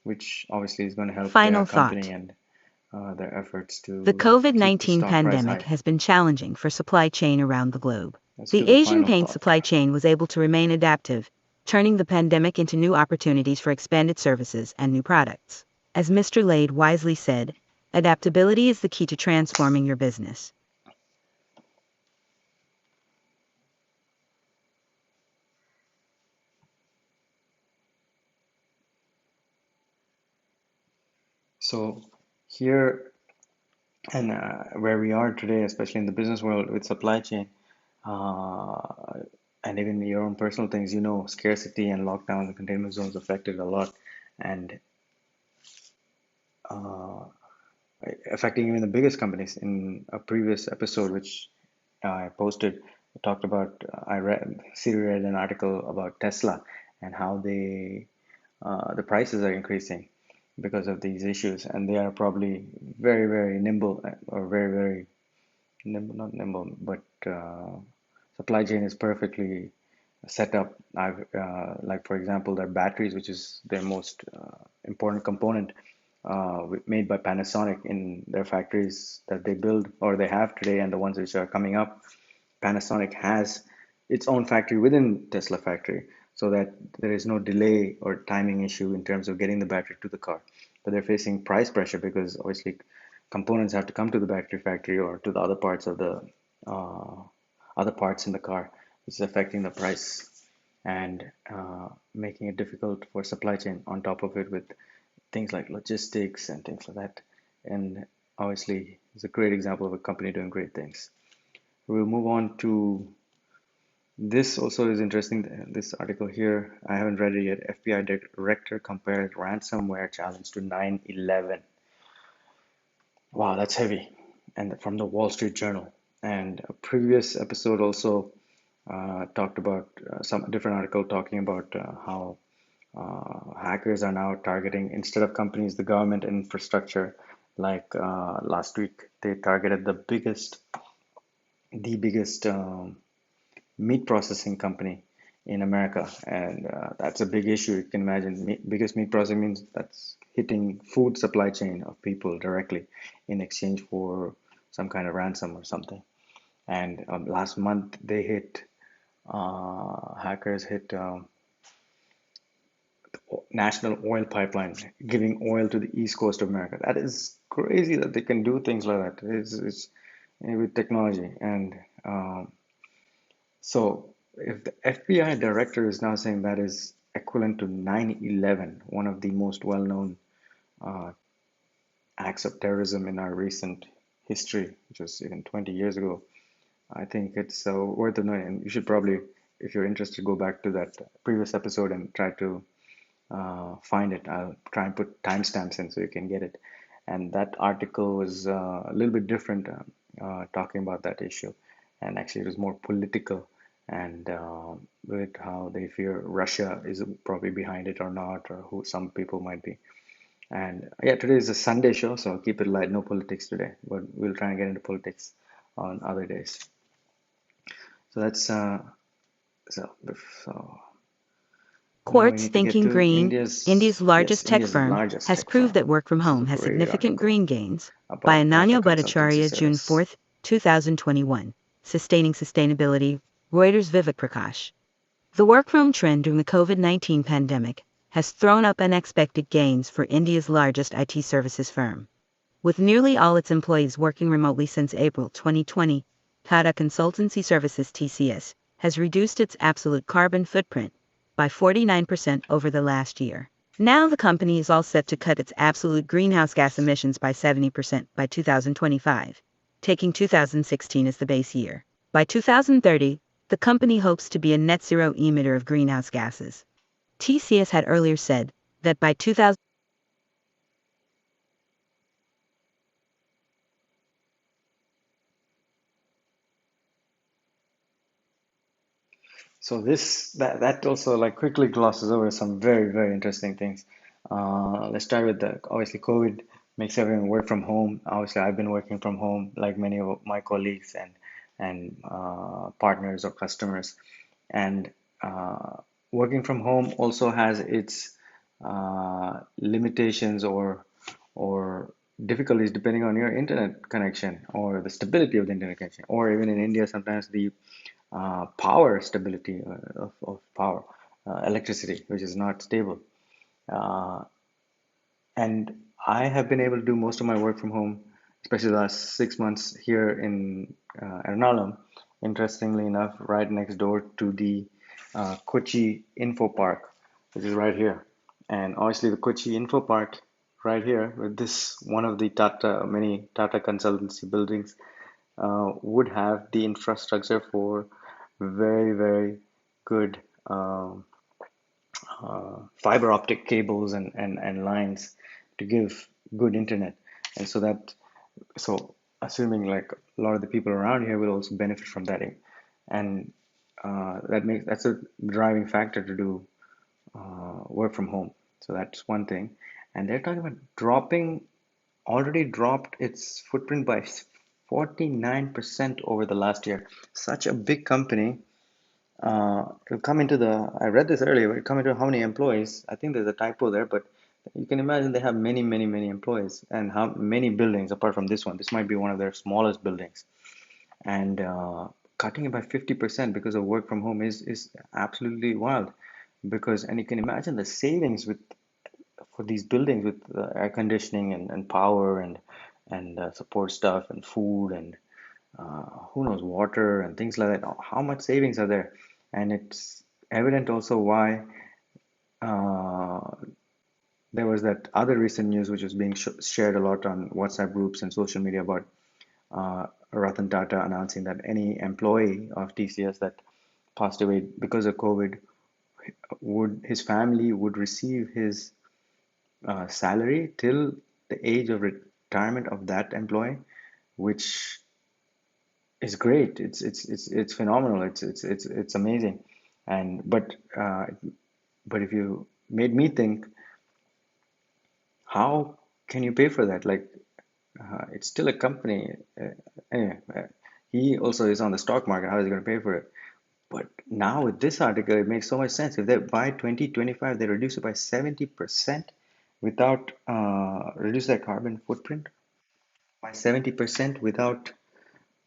which obviously is going to help their Final company thought. and their efforts The to keep the COVID-19 stock price pandemic high. has been challenging for supply chain around the globe. Let's The do the Asian final paint thought. supply chain was able to remain adaptive, turning the pandemic into new opportunities for expanded services and new products. As Mr. Lade wisely said, adaptability is the key to transforming your business. So here and where we are today, especially in the business world with supply chain, uh, and even your own personal things, you know, scarcity and lockdowns and containment zones affected a lot, and uh, affecting even the biggest companies. In a previous episode, which I posted, I talked about, Siri read an article about Tesla and how the prices are increasing because of these issues, and they are probably very, very nimble or very, very nimble, not nimble, but supply chain is perfectly set up. Like for example, their batteries, which is their most important component, made by Panasonic in their factories that they build or they have today, and the ones which are coming up. Panasonic has its own factory within Tesla factory, so that there is no delay or timing issue in terms of getting the battery to the car. But they're facing price pressure because obviously components have to come to the battery factory or to the other parts of the uh, other parts in the car, which is affecting the price and making it difficult for supply chain on top of it with things like logistics and things like that. And obviously, it's a great example of a company doing great things. We'll move on to This also is interesting. This article here, I haven't read it yet. FBI director compared ransomware challenge to 9/11. Wow, that's heavy. And from the Wall Street Journal. And a previous episode also talked about some different article talking about how hackers are now targeting, instead of companies, the government and infrastructure. Like last week, they targeted the biggest meat processing company in America, and that's a big issue. You can imagine, biggest meat processing means that's hitting food supply chain of people directly in exchange for some kind of ransom or something. And last month they hit hackers hit national oil pipeline, giving oil to the east coast of America. That is crazy that they can do things like that. It's with technology. And so if the FBI director is now saying that is equivalent to 9/11, one of the most well-known acts of terrorism in our recent history, which was even 20 years ago, I think it's worth of knowing. And you should probably, if you're interested, go back to that previous episode and try to find it. I'll try and put timestamps in so you can get it. And that article was a little bit different, talking about that issue. And actually, it was more political and with how they fear Russia is probably behind it or not, or who some people might be. And yeah, today is a Sunday show, so I'll keep it light. No politics today, but we'll try and get into politics on other days. So that's so, so now we Quartz need to get Thinking to Green, India's India's, yes, largest tech India's firm, largest has tech proved firm. that work from This is a home has great significant article green gains. By about Tata Ananya Consultancy Bhattacharya, June Service. 4, 2021. Sustaining Sustainability, Reuters Vivek Prakash. The work from home trend during the COVID-19 pandemic has thrown up unexpected gains for India's largest IT services firm. With nearly all its employees working remotely since April 2020, Tata Consultancy Services (TCS) has reduced its absolute carbon footprint by 49% over the last year. Now the company is all set to cut its absolute greenhouse gas emissions by 70% by 2025, taking 2016 as the base year. By 2030, the company hopes to be a net zero emitter of greenhouse gases. TCS had earlier said that by 2000. So that also like quickly glosses over some very, very interesting things. Let's start with the obviously COVID makes everyone work from home. Obviously, I've been working from home like many of my colleagues and partners or customers. And working from home also has its limitations or difficulties depending on your internet connection or the stability of the internet connection, or even in India sometimes the power stability of power, electricity, which is not stable. Uh, and I have been able to do most of my work from home, especially the last 6 months here in Ernakulam. Interestingly enough, right next door to the Kochi Info Park, which is right here. And obviously, the Kochi Info Park, right here, with this one of the many Tata consultancy buildings, would have the infrastructure for very, very good fiber optic cables and lines to give good internet. And so assuming like a lot of the people around here will also benefit from that. And that's a driving factor to do work from home. So that's one thing. And they're talking about already dropped its footprint by 49% over the last year. Such a big company. It'll come into I read this earlier, it'll come into how many employees. I think there's a typo there, but you can imagine they have many, many, many employees and how many buildings apart from this one. This might be one of their smallest buildings. And cutting it by 50% because of work from home is absolutely wild. And you can imagine the savings for these buildings with air conditioning and power and support stuff and food and who knows, water and things like that. How much savings are there? And it's evident also why uh, there was that other recent news which was being shared a lot on WhatsApp groups and social media about Ratan Tata announcing that any employee of TCS that passed away because of COVID, his family would receive his salary till the age of retirement of that employee, which is great. It's phenomenal. It's amazing. And but if you made me think, how can you pay for that? Like, it's still a company. Anyway, he also is on the stock market. How is he going to pay for it? But now with this article, it makes so much sense. If they by 2025, they reduce it by 70% without reduce their carbon footprint by 70% without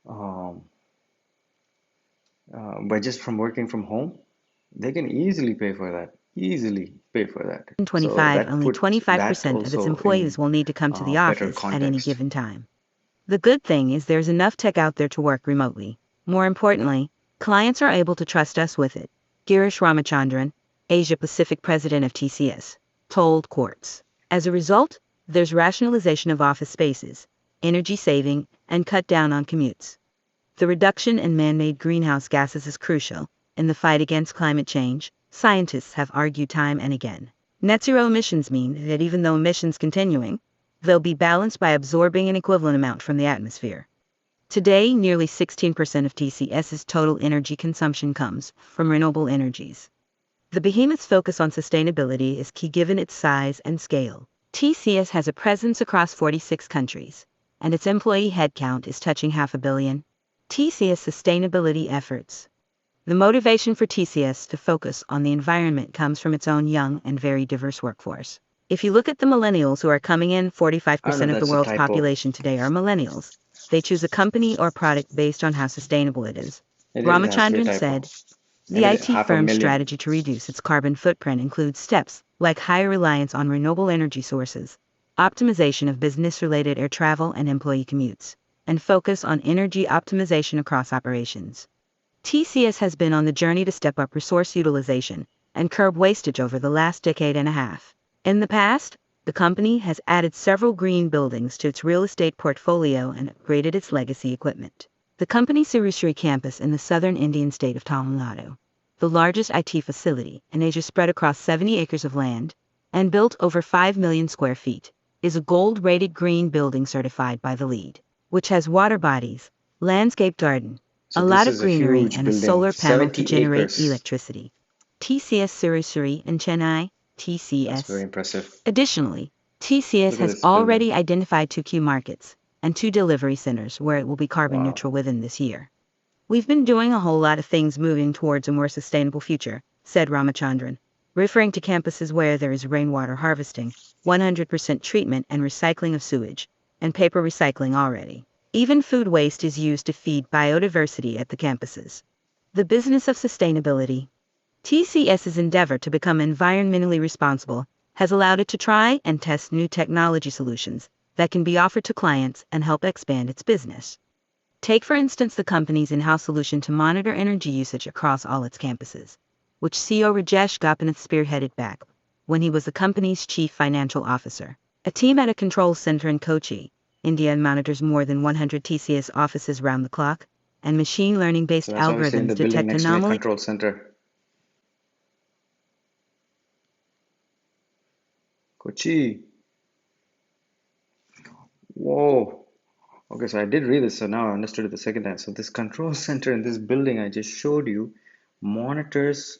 um, by just from working from home, they can easily pay for that. Easily pay for that. In So 25, that only puts that 25% of its also in employees will need to come to the better office at any context. given time. The good thing is there's enough tech out there to work remotely. More importantly, clients are able to trust us with it. Girish Ramachandran, Asia Pacific president of TCS, told Quartz. As a result, there's rationalization of office spaces, energy saving, and cut down on commutes. The reduction in man-made greenhouse gases is crucial in the fight against climate change, scientists have argued time and again. Net zero emissions mean that even though emissions continuing, they'll be balanced by absorbing an equivalent amount from the atmosphere. Today, nearly 16% of TCS's total energy consumption comes from renewable energies. The behemoth's focus on sustainability is key given its size and scale. TCS has a presence across 46 countries, and its employee headcount is touching 500 million. TCS sustainability efforts. The motivation for TCS to focus on the environment comes from its own young and very diverse workforce. If you look at the millennials who are coming in, I don't know 45% if of the that's a world's typo. population today are millennials. They choose a company or product based on how sustainable it is. It has to be a Ramachandran typo. said, the Maybe IT half a firm's million. strategy to reduce its carbon footprint includes steps like higher reliance on renewable energy sources, optimization of business-related air travel and employee commutes, and focus on energy optimization across operations. TCS has been on the journey to step up resource utilization and curb wastage over the last decade and a half. In the past, the company has added several green buildings to its real estate portfolio and upgraded its legacy equipment. The company's Sirusuri campus in the southern Indian state of Tamil Nadu, the largest IT facility in Asia spread across 70 acres of land and built over 5 million square feet, is a gold-rated green building certified by the LEED, which has water bodies, landscape garden, So a this lot of is a greenery, huge and a building, solar panel to 70 generate acres. electricity. TCS Sirusuri in Chennai, That's very TCS. impressive. Additionally, TCS Look at has this already building. identified 2 key markets and 2 delivery centers where it will be carbon Wow. neutral within this year. We've been doing a whole lot of things moving towards a more sustainable future, said Ramachandran, referring to campuses where there is rainwater harvesting, 100% treatment and recycling of sewage, and paper recycling already. Even food waste is used to feed biodiversity at the campuses. The business of sustainability. TCS's endeavor to become environmentally responsible has allowed it to try and test new technology solutions that can be offered to clients and help expand its business. Take for instance the company's in-house solution to monitor energy usage across all its campuses, which CEO Rajesh Gopinath spearheaded back when he was the company's chief financial officer. A team at a control center in Kochi, India monitors more than 100 TCS offices round the clock, and machine learning-based So that's obviously in algorithms the building detect next to my anomalies. control center. Kochi. Whoa. Okay, so I did read this, so now I understood it the second time. So this control center in this building I just showed you monitors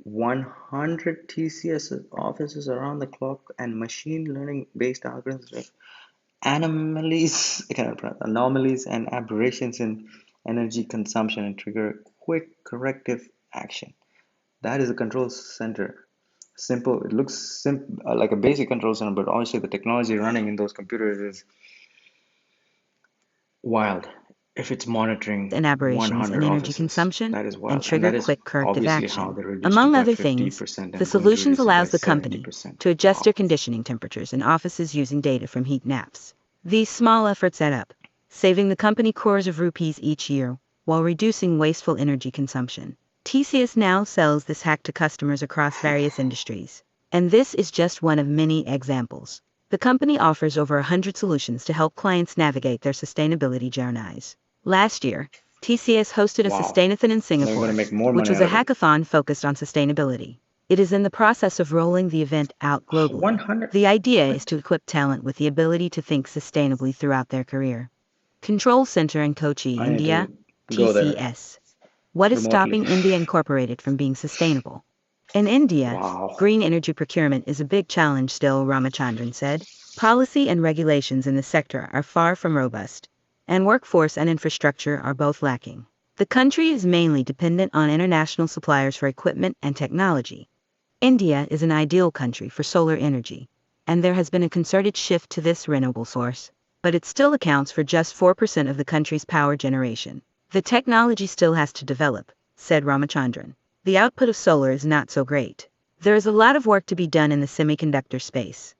100 TCS offices around the clock and machine learning based algorithms like anomalies, I cannot pronounce, anomalies and aberrations in energy consumption and trigger quick corrective action. That is a control center. Simple. It looks like a basic control center, but obviously the technology running in those computers is wild. If it's monitoring And aberrations in 100 energy offices, consumption that is and wild. And trigger that is quick corrective obviously how action. they reduced it Among by other things, 50% the and going to solutions reduce it by allows the company 70%. to adjust Wow. air conditioning temperatures in offices using data from heat maps. These small efforts add up, saving the company crores of rupees each year while reducing wasteful energy consumption. TCS now sells this hack to customers across various industries. And this is just one of many examples. The company offers over 100 solutions to help clients navigate their sustainability journeys. Last year, TCS hosted a Wow. Sustainathon in They're going to Singapore, make more which money was out a of it. hackathon focused on sustainability. It is in the process of rolling the event out globally. 100. The idea What? is to equip talent with the ability to think sustainably throughout their career. Control Center in Kochi, I need India, to go there TCS. What is remotely. stopping India Incorporated from being sustainable? In India, Wow. green energy procurement is a big challenge still, Ramachandran said. Policy and regulations in the sector are far from robust, and workforce and infrastructure are both lacking. The country is mainly dependent on international suppliers for equipment and technology. India is an ideal country for solar energy, and there has been a concerted shift to this renewable source, but it still accounts for just 4% of the country's power generation. The technology still has to develop, said Ramachandran. The output of solar is not so great. There is a lot of work to be done in the semiconductor space.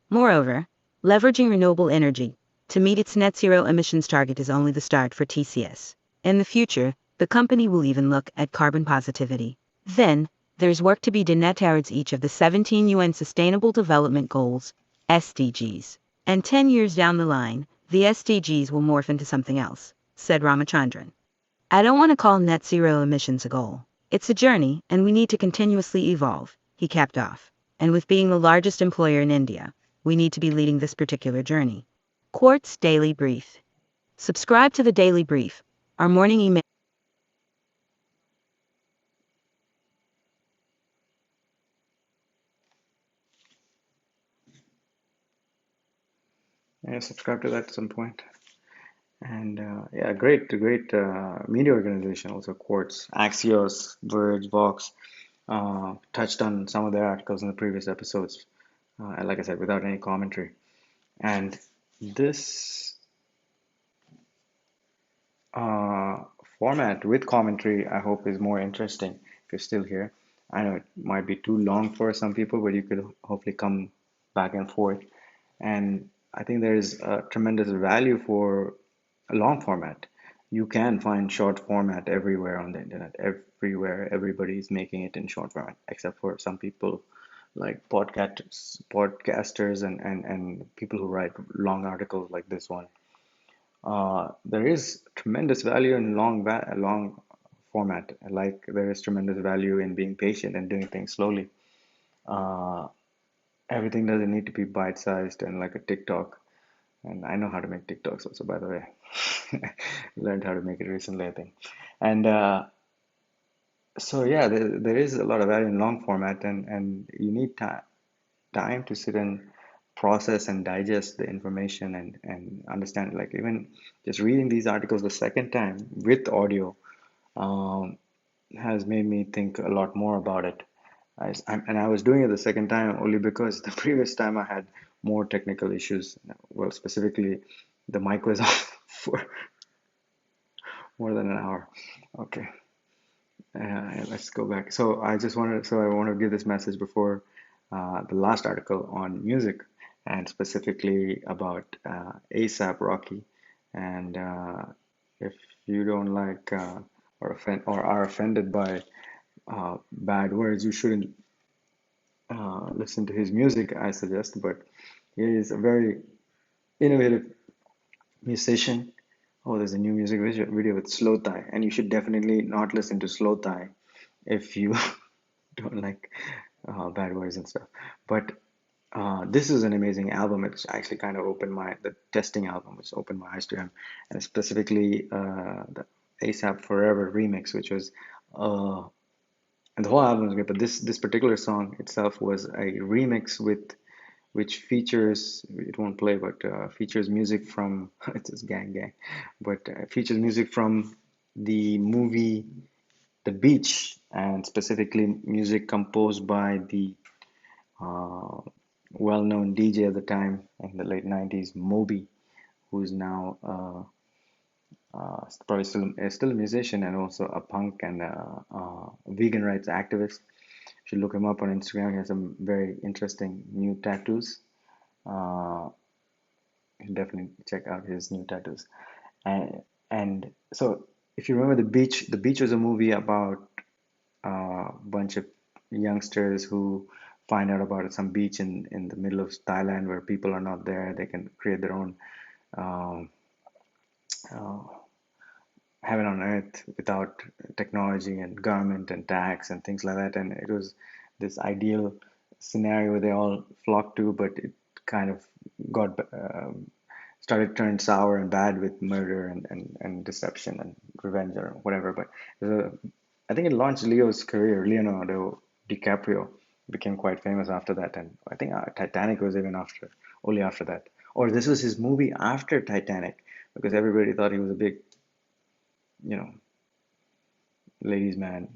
Moreover, leveraging renewable energy to meet its net zero emissions target is only the start for TCS. In the future, the company will even look at carbon positivity. Then, there's work to be done towards each of the 17 UN Sustainable Development Goals, SDGs. And 10 years down the line, the SDGs will morph into something else, said Ramachandran. I don't want to call net zero emissions a goal. It's a journey, and we need to continuously evolve, he capped off. And with being the largest employer in India, we need to be leading this particular journey. Quartz Daily Brief. Subscribe to the Daily Brief, our morning email. Yeah, subscribe to that at some point. And yeah, great media organization also. Quartz, Axios, Verge, Vox touched on some of their articles in the previous episodes. And like I said, without any commentary. And this uh, format with commentary, I hope, is more interesting if you're still here. I know it might be too long for some people, but you could hopefully come back and forth. And I think there is a tremendous value for a long format. You can find short format everywhere on the internet. Everywhere, everybody's making it in short format, except for some people like podcasters and people who write long articles like this one. There is tremendous value in long format. Like there is tremendous value in being patient and doing things slowly. Uh, Everything doesn't need to be bite-sized and like a TikTok. And I know how to make TikToks also, by the way. Learned how to make it recently, I think. And so yeah, there is a lot of value in long format, and you need time to sit and process and digest the information and understand. Like even just reading these articles the second time with audio um, has made me think a lot more about it. And I was doing it the second time only because the previous time I had more technical issues. Well, specifically, the mic was off for more than an hour. Okay, let's go back. So I want to give this message before the last article on music and specifically about ASAP Rocky. And if you don't like or are offended by bad words, you shouldn't listen to his music, I suggest. But he is a very innovative musician. Oh, there's a new music video with Slow Thai, and you should definitely not listen to Slow Thai if you don't like bad words and stuff. But this is an amazing album. It's actually kind of opened the testing album, which opened my eyes to him, and specifically the ASAP Forever remix, which was uh, and the whole album is great, but this particular song itself was a remix with which features it won't play, but features music from it's just gang gang, but features music from the movie The Beach, and specifically music composed by the uh, well-known DJ at the time in the late 90s, Moby, who's now probably still a musician and also a punk and vegan rights activist. You should look him up on Instagram. He has some very interesting new tattoos. Uh, you should definitely check out his new tattoos. And so, if you remember The Beach was a movie about a bunch of youngsters who find out about some beach in the middle of Thailand where people are not there. They can create their own um, uh, heaven on earth without technology and government and tax and things like that. And it was this ideal scenario they all flocked to, but it kind of got started turned sour and bad with murder and deception and revenge or whatever. But I think it launched Leo's career. Leonardo DiCaprio became quite famous after that, and I think Titanic was even after, only after that. Or this was his movie after Titanic, because everybody thought he was a big, you know, ladies' man,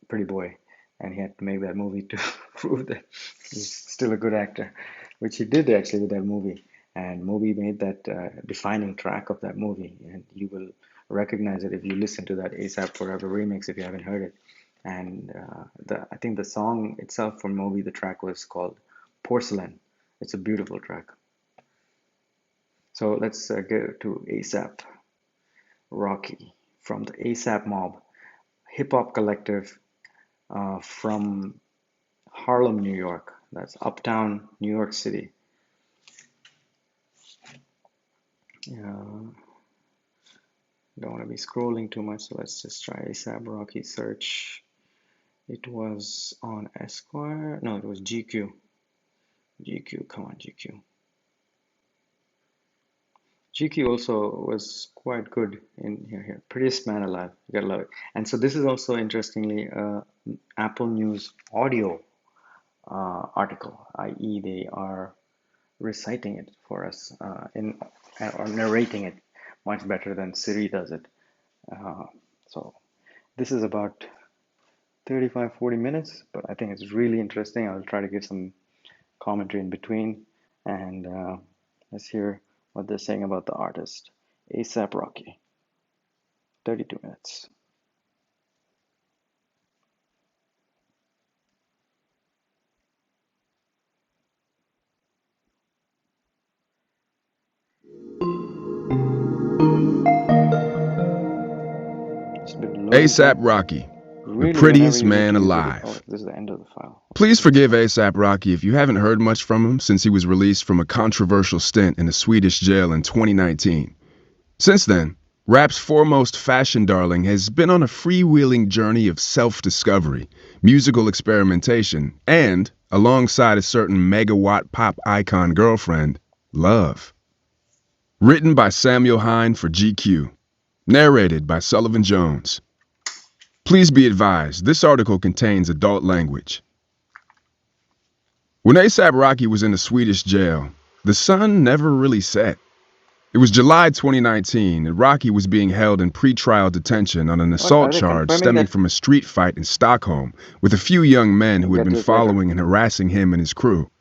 pretty boy, and he had to make that movie to prove that he's still a good actor, which he did actually with that movie. And Moby made that defining track of that movie, and you will recognize it if you listen to that ASAP Forever remix if you haven't heard it. And I think the song itself from Moby, the track was called Porcelain. It's a beautiful track. So let's get to ASAP Rocky from the ASAP Mob, hip hop collective from Harlem, New York. That's uptown New York City. Don't want to be scrolling too much, so let's just try ASAP Rocky search. It was on Esquire. No, it was GQ. GQ, come on, GQ. GQ also was quite good in here. Prettiest Man Alive. You gotta love it. And so this is also interestingly Apple News audio article, i.e., they are reciting it for us or narrating it much better than Siri does it. So this is about 35-40 minutes, but I think it's really interesting. I'll try to give some commentary in between, and let's hear what they're saying about the artist. ASAP Rocky, 32 minutes. ASAP Rocky, the prettiest man alive. Oh, this is the end of the file. Please forgive ASAP Rocky if you haven't heard much from him since he was released from a controversial stint in a Swedish jail in 2019. Since then, rap's foremost fashion darling has been on a freewheeling journey of self-discovery, musical experimentation, and, alongside a certain megawatt pop icon girlfriend, love. Written by Samuel Hine for GQ. Narrated by Sullivan Jones. Please be advised, this article contains adult language. When ASAP Rocky was in a Swedish jail, the sun never really set. It was July 2019, and Rocky was being held in pretrial detention on an assault charge stemming from a street fight in Stockholm with a few young men who had been following and harassing him and his crew.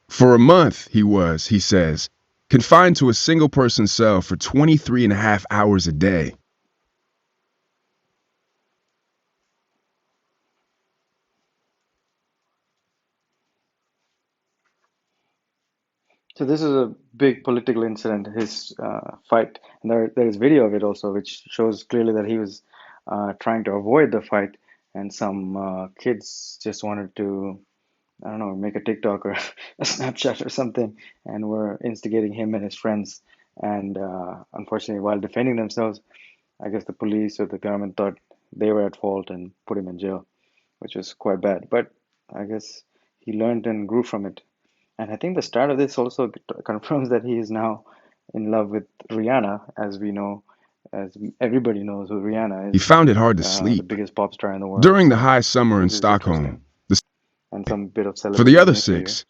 For a month, he was, he says, confined to a single-person cell for 23.5 hours a day. So this is a big political incident, his fight, and there is video of it also, which shows clearly that he was trying to avoid the fight, and some kids just wanted to, I don't know, make a TikTok or a Snapchat or something, and were instigating him and his friends. And unfortunately, while defending themselves, I guess the police or the government thought they were at fault and put him in jail, which was quite bad. But I guess he learned and grew from it. And I think the start of this also confirms that he is now in love with Rihanna, as we know, as everybody knows who Rihanna is. He found it hard to sleep. The biggest pop star in the world. During the high summer in Stockholm. And some bit of for the other six,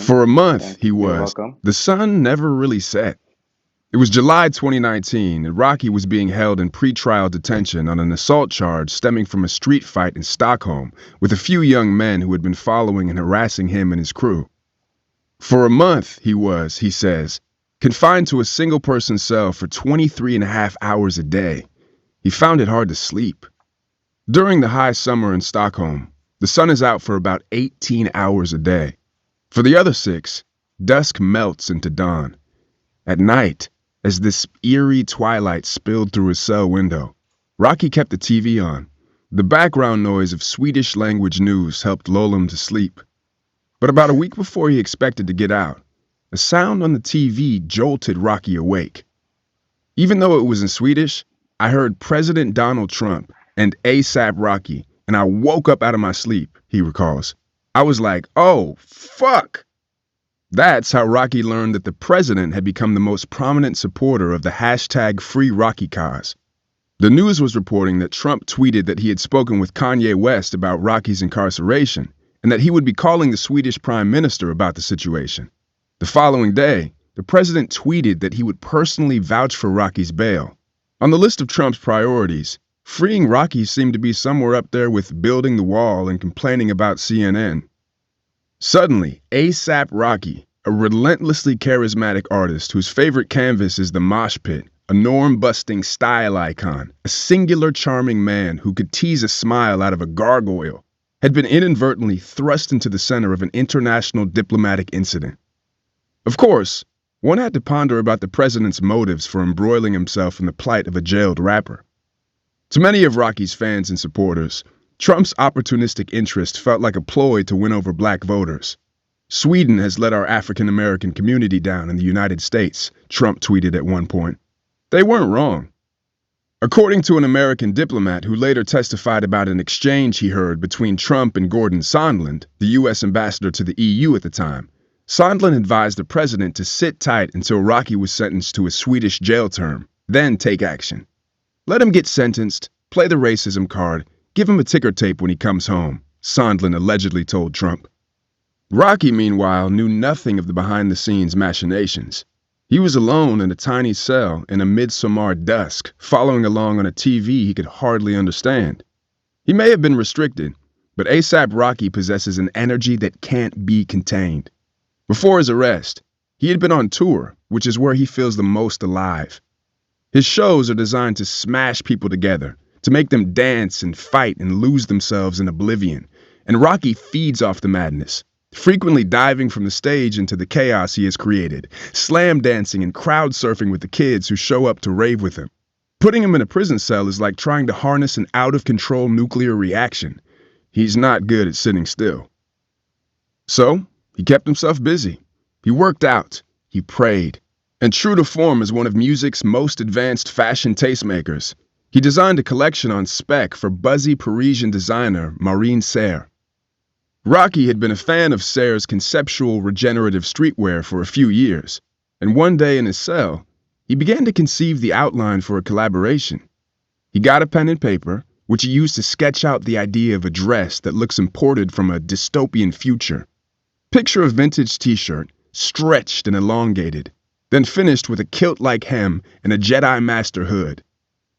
for a month he was, the sun never really set. It was July 2019, and Rocky was being held in pretrial detention on an assault charge stemming from a street fight in Stockholm with a few young men who had been following and harassing him and his crew. For a month, he was, he says, confined to a single-person cell for 23.5 hours a day. He found it hard to sleep. During the high summer in Stockholm, the sun is out for about 18 hours a day. For the other six, dusk melts into dawn. At night, as this eerie twilight spilled through his cell window, Rocky kept the TV on. The background noise of Swedish language news helped lull him to sleep. But about a week before he expected to get out, a sound on the TV jolted Rocky awake. Even though it was in Swedish, I heard President Donald Trump and APRocky, and I woke up out of my sleep, he recalls. I was like, oh, fuck! That's how Rocky learned that the president had become the most prominent supporter of the hashtag Free Rocky cause. The news was reporting that Trump tweeted that he had spoken with Kanye West about Rocky's incarceration, and that he would be calling the Swedish Prime Minister about the situation. The following day, the president tweeted that he would personally vouch for Rocky's bail. On the list of Trump's priorities, freeing Rocky seemed to be somewhere up there with building the wall and complaining about CNN. Suddenly, APRocky, a relentlessly charismatic artist whose favorite canvas is the mosh pit, a norm-busting style icon, a singular charming man who could tease a smile out of a gargoyle, had been inadvertently thrust into the center of an international diplomatic incident. Of course, one had to ponder about the president's motives for embroiling himself in the plight of a jailed rapper. To many of Rocky's fans and supporters, Trump's opportunistic interest felt like a ploy to win over black voters. Sweden has let our African American community down in the United States, Trump tweeted at one point. They weren't wrong. According to an American diplomat who later testified about an exchange he heard between Trump and Gordon Sondland, the U.S. ambassador to the EU at the time, Sondland advised the president to sit tight until Rocky was sentenced to a Swedish jail term, then take action. Let him get sentenced, play the racism card, give him a ticker tape when he comes home, Sondland allegedly told Trump. Rocky, meanwhile, knew nothing of the behind-the-scenes machinations. He was alone in a tiny cell in a midsummer dusk, following along on a TV he could hardly understand. He may have been restricted, but APRocky possesses an energy that can't be contained. Before his arrest, he had been on tour, which is where he feels the most alive. His shows are designed to smash people together, to make them dance and fight and lose themselves in oblivion, and Rocky feeds off the madness, frequently diving from the stage into the chaos he has created, slam dancing and crowd surfing with the kids who show up to rave with him. Putting him in a prison cell is like trying to harness an out-of-control nuclear reaction. He's not good at sitting still. So, he kept himself busy. He worked out. He prayed. And true to form as one of music's most advanced fashion tastemakers, he designed a collection on spec for buzzy Parisian designer Marine Serre. Rocky had been a fan of Serre's conceptual regenerative streetwear for a few years, and one day in his cell, he began to conceive the outline for a collaboration. He got a pen and paper, which he used to sketch out the idea of a dress that looks imported from a dystopian future. Picture a vintage t-shirt, stretched and elongated, then finished with a kilt-like hem and a Jedi Master hood.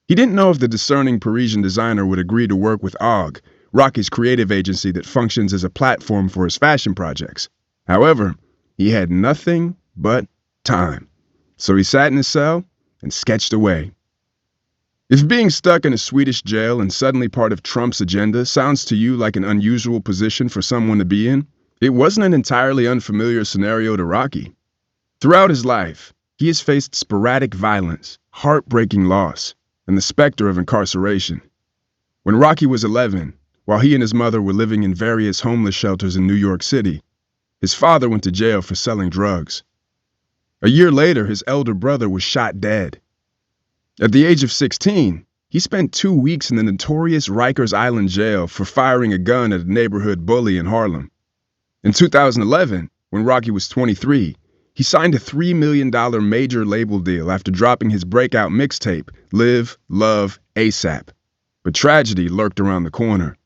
He didn't know if the discerning Parisian designer would agree to work with APRocky, Rocky's creative agency that functions as a platform for his fashion projects. However, he had nothing but time. So he sat in his cell and sketched away. If being stuck in a Swedish jail and suddenly part of Trump's agenda sounds to you like an unusual position for someone to be in, it wasn't an entirely unfamiliar scenario to Rocky. Throughout his life, he has faced sporadic violence, heartbreaking loss, and the specter of incarceration. When Rocky was 11, while he and his mother were living in various homeless shelters in New York City, his father went to jail for selling drugs. A year later, his elder brother was shot dead. At the age of 16, he spent 2 weeks in the notorious Rikers Island jail for firing a gun at a neighborhood bully in Harlem. In 2011, when Rocky was 23, he signed a $3 million major label deal after dropping his breakout mixtape, Live, Love, ASAP. But tragedy lurked around the corner.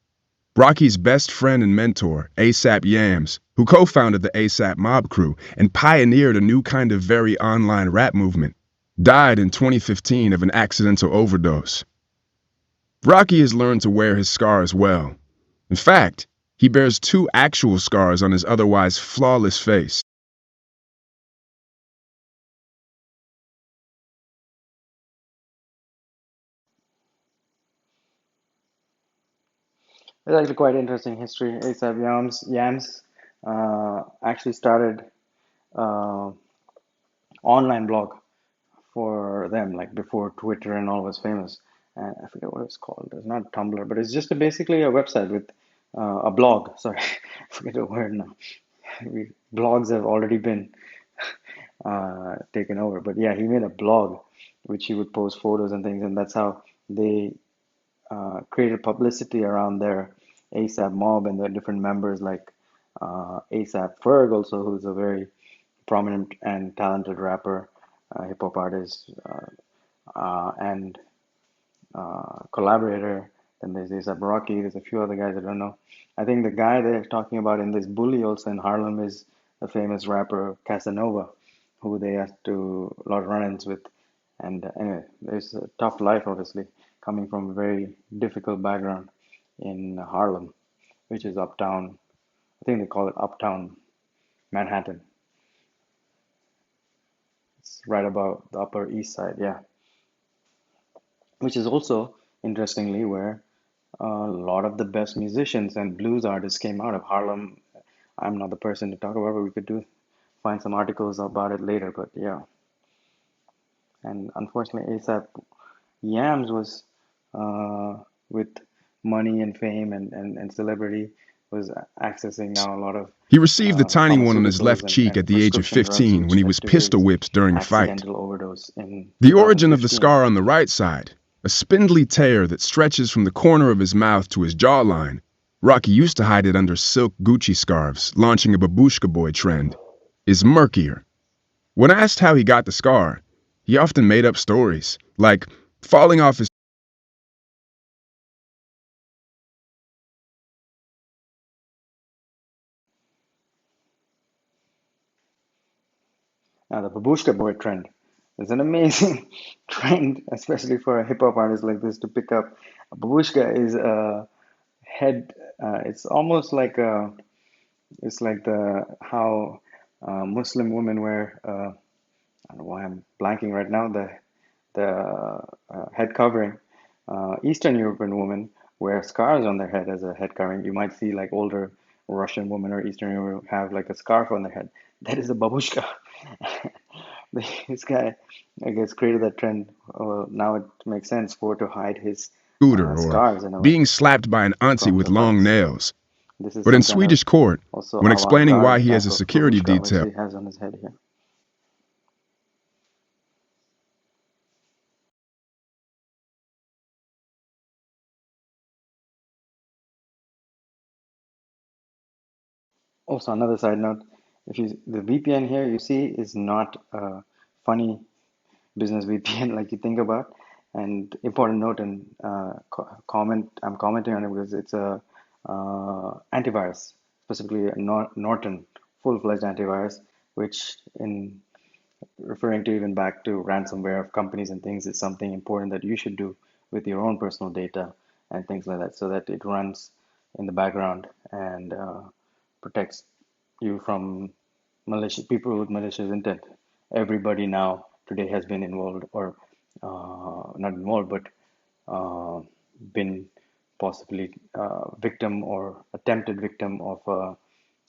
Rocky's best friend and mentor, APyams, who co-founded the ASAP Mob crew and pioneered a new kind of very online rap movement, died in 2015 of an accidental overdose. Rocky has learned to wear his scars well. In fact, he bears 2 actual scars on his otherwise flawless face. It's actually quite interesting history. APyams actually started online blog for them, like before Twitter and all was famous. And I forget what it's called. It's not Tumblr, but it's just basically a website with a blog. Sorry, I forget the word now. Blogs have already been taken over. But yeah, he made a blog which he would post photos and things, and that's how they created publicity around their ASAP mob and their different members, like ASAP Ferg, also, who's a very prominent and talented rapper, hip hop artist, and collaborator. Then there's APRocky. There's a few other guys I don't know. I think the guy they're talking about in this bully also in Harlem is the famous rapper Casanova, who they had to a lot of run-ins with. And anyway, there's a tough life, obviously, coming from a very difficult background in Harlem, which is uptown. I think they call it uptown Manhattan. It's right above the Upper East Side, yeah. Which is also, interestingly, where a lot of the best musicians and blues artists came out of Harlem. I'm not the person to talk about, but we could find some articles about it later. But yeah, and unfortunately, ASAP Yams was with money and fame and celebrity was accessing now a lot of He received the tiny one on his left pharmaceuticals cheek and at the age of prescription drugs, 15 when which he led was to pistol his whipped during a fight. accidental overdose in The origin of the 2015. scar on the right side, a spindly tear that stretches from the corner of his mouth to his jawline. Rocky used to hide it under silk Gucci scarves, launching a babushka boy trend, is murkier. When asked how he got the scar, he often made up stories, like falling off his Now, the babushka boy trend is an amazing trend, especially for a hip hop artist like this to pick up. A babushka is a head. It's almost like it's like the how Muslim women wear. I don't know why I'm blanking right now. The head covering. Eastern European women wear scarves on their head as a head covering. You might see like older Russian women or Eastern European have like a scarf on their head. That is a babushka. This guy, I guess, created that trend. Now it makes sense for to hide his scooter or scars in a way being slapped by an auntie from with the long fights. nails. This is But in some kind of Swedish court, also when explaining why avant-garde he has type a of security babushka, which detail, he has on his head here. Also, another side note, if you the VPN here you see is not a funny business VPN like you think about. And important note and comment, I'm commenting on it because it's a antivirus, specifically a Norton full-fledged antivirus, which in referring to even back to ransomware of companies and things is something important that you should do with your own personal data and things like that, so that it runs in the background and protects you from malicious people with malicious intent. Everybody now today has been involved or not involved, but uh, been possibly victim or attempted victim of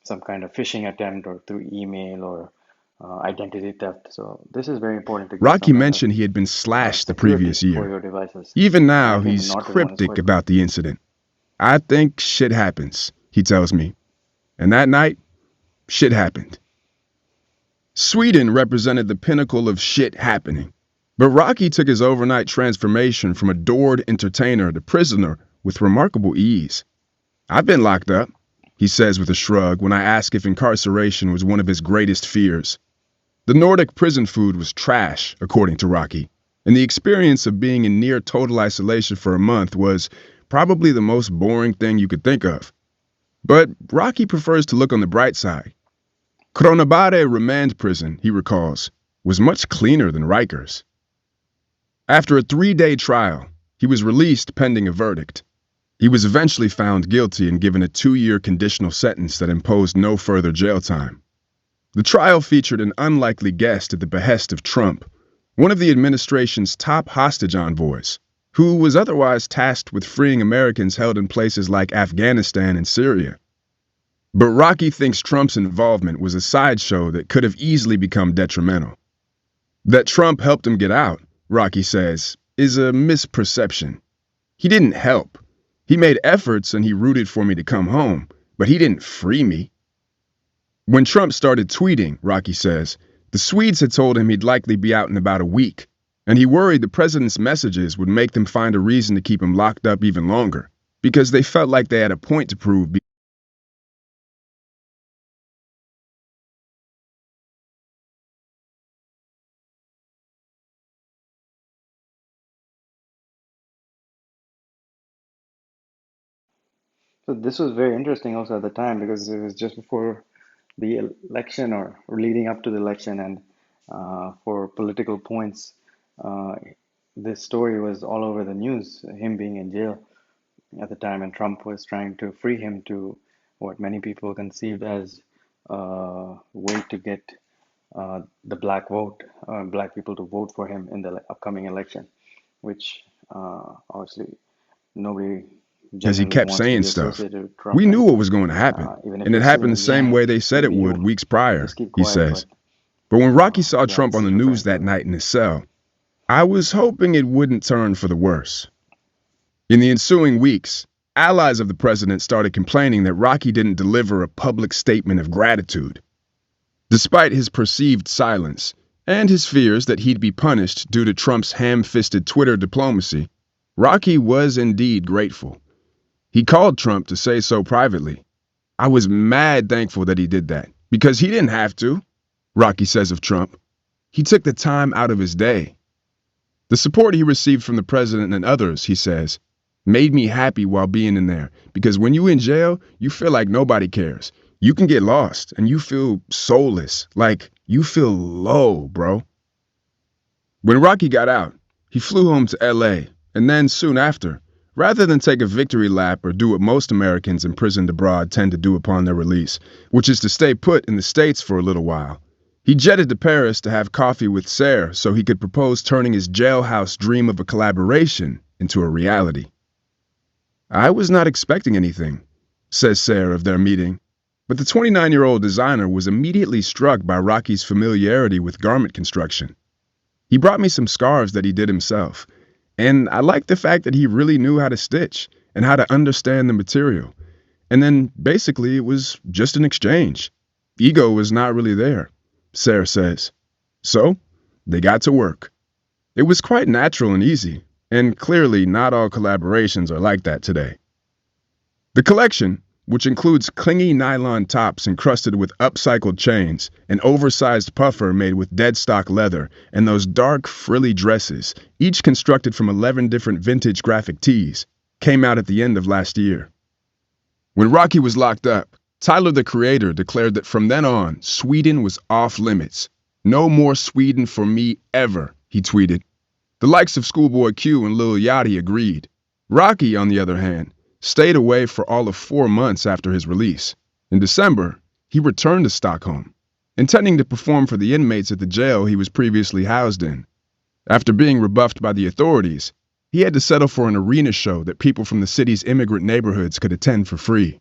some kind of phishing attempt or through email or identity theft. So this is very important to get some Rocky kind of mentioned he had been slashed the security previous for year. your devices. Even And I now, think the he's Norton one is cryptic quite good. about the incident. I think shit happens, he tells me. And that night, shit happened. Sweden represented the pinnacle of shit happening. But Rocky took his overnight transformation from adored entertainer to prisoner with remarkable ease. I've been locked up, he says with a shrug when I ask if incarceration was one of his greatest fears. The Nordic prison food was trash, according to Rocky, and the experience of being in near total isolation for a month was probably the most boring thing you could think of. But Rocky prefers to look on the bright side. Kronoberg remand prison, he recalls, was much cleaner than Rikers. After a 3-day trial, he was released pending a verdict. He was eventually found guilty and given a 2-year conditional sentence that imposed no further jail time. The trial featured an unlikely guest at the behest of Trump, one of the administration's top hostage envoys, who was otherwise tasked with freeing Americans held in places like Afghanistan and Syria. But Rocky thinks Trump's involvement was a sideshow that could have easily become detrimental. That Trump helped him get out, Rocky says, is a misperception. He didn't help. He made efforts and he rooted for me to come home, but he didn't free me. When Trump started tweeting, Rocky says, the Swedes had told him he'd likely be out in about a week. And he worried the president's messages would make them find a reason to keep him locked up even longer, because they felt like they had a point to prove. So this was very interesting also at the time because it was just before the election or leading up to the election, and for political points, uh, this story was all over the news, him being in jail at the time, and Trump was trying to free him to what many people conceived as a way to get the black vote, black people to vote for him in the upcoming election, which obviously nobody As he generally kept wants to saying be stuff. associated with Trump, We knew right? what was going to happen, Even if and it you're happened the saying, same yeah, way they said it maybe would you weeks prior, just keep he quiet, says. but But when Rocky saw yeah, Trump this on the is news referring that to. night in his cell, I was hoping it wouldn't turn for the worse. In the ensuing weeks, allies of the president started complaining that Rocky didn't deliver a public statement of gratitude. Despite his perceived silence and his fears that he'd be punished due to Trump's ham-fisted Twitter diplomacy, Rocky was indeed grateful. He called Trump to say so privately. I was mad thankful that he did that, because he didn't have to, Rocky says of Trump. He took the time out of his day. The support he received from the president and others, he says, made me happy while being in there, because when you're in jail, you feel like nobody cares. You can get lost, and you feel soulless, like you feel low, bro. When Rocky got out, he flew home to LA, and then soon after, rather than take a victory lap or do what most Americans imprisoned abroad tend to do upon their release, which is to stay put in the States for a little while, he jetted to Paris to have coffee with Sayre so he could propose turning his jailhouse dream of a collaboration into a reality. I was not expecting anything, says Sayre of their meeting, but the 29-year-old designer was immediately struck by Rocky's familiarity with garment construction. He brought me some scarves that he did himself, and I liked the fact that he really knew how to stitch and how to understand the material. And then, basically, it was just an exchange. Ego was not really there, Sayre says. So, they got to work. It was quite natural and easy, and clearly not all collaborations are like that today. The collection, which includes clingy nylon tops encrusted with upcycled chains, an oversized puffer made with dead stock leather, and those dark, frilly dresses, each constructed from 11 different vintage graphic tees, came out at the end of last year. When Rocky was locked up, Tyler the Creator declared that from then on, Sweden was off limits. No more Sweden for me ever, he tweeted. The likes of Schoolboy Q and Lil Yachty agreed. Rocky, on the other hand, stayed away for all of 4 months after his release. In December, he returned to Stockholm, intending to perform for the inmates at the jail he was previously housed in. After being rebuffed by the authorities, he had to settle for an arena show that people from the city's immigrant neighborhoods could attend for free.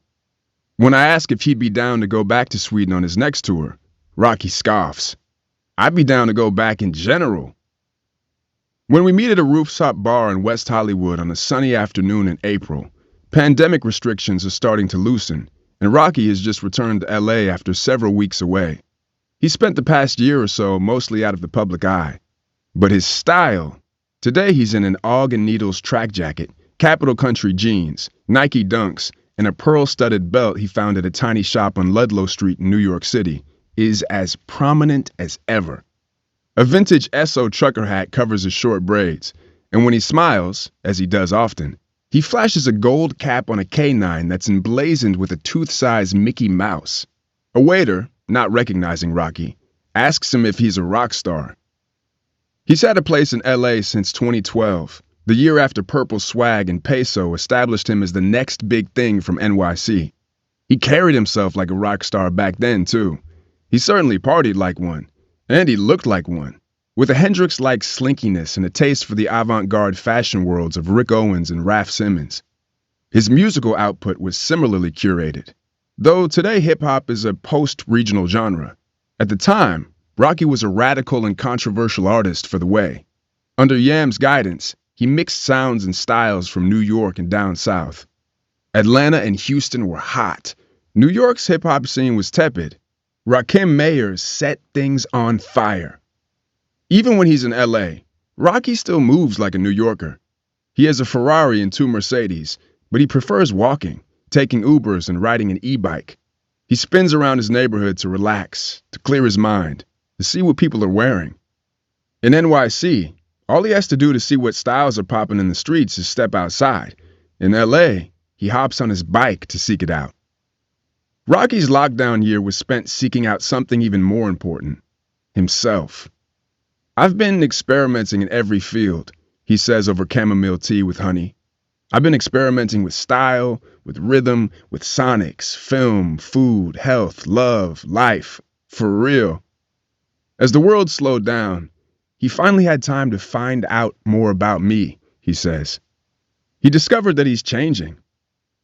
When I ask if he'd be down to go back to Sweden on his next tour, Rocky scoffs. I'd be down to go back in general. When we meet at a rooftop bar in West Hollywood on a sunny afternoon in April, pandemic restrictions are starting to loosen, and Rocky has just returned to LA after several weeks away. He spent the past year or so mostly out of the public eye. But his style, today he's in an Og and Needles track jacket, Capital Country jeans, Nike Dunks, and a pearl-studded belt he found at a tiny shop on Ludlow Street in New York City, is as prominent as ever. A vintage Esso trucker hat covers his short braids, and when he smiles, as he does often, he flashes a gold cap on a K9 that's emblazoned with a tooth-sized Mickey Mouse. A waiter, not recognizing Rocky, asks him if he's a rock star. He's had a place in LA since 2012, the year after Purple Swag and Peso established him as the next big thing from NYC. He carried himself like a rock star back then, too. He certainly partied like one, and he looked like one, with a Hendrix-like slinkiness and a taste for the avant-garde fashion worlds of Rick Owens and Raf Simons. His musical output was similarly curated, though today hip-hop is a post-regional genre. At the time, Rocky was a radical and controversial artist for the way. Under Yam's guidance, he mixed sounds and styles from New York and down south. Atlanta and Houston were hot. New York's hip-hop scene was tepid. Rakim Mayers set things on fire. Even when he's in LA, Rocky still moves like a New Yorker. He has a Ferrari and 2 Mercedes, but he prefers walking, taking Ubers and riding an e-bike. He spins around his neighborhood to relax, to clear his mind, to see what people are wearing. In NYC, all he has to do to see what styles are popping in the streets is step outside. In LA, he hops on his bike to seek it out. Rocky's lockdown year was spent seeking out something even more important: himself. I've been experimenting in every field, he says over chamomile tea with honey. I've been experimenting with style, with rhythm, with sonics, film, food, health, love, life, for real. As the world slowed down, he finally had time to find out more about me, he says. He discovered that he's changing.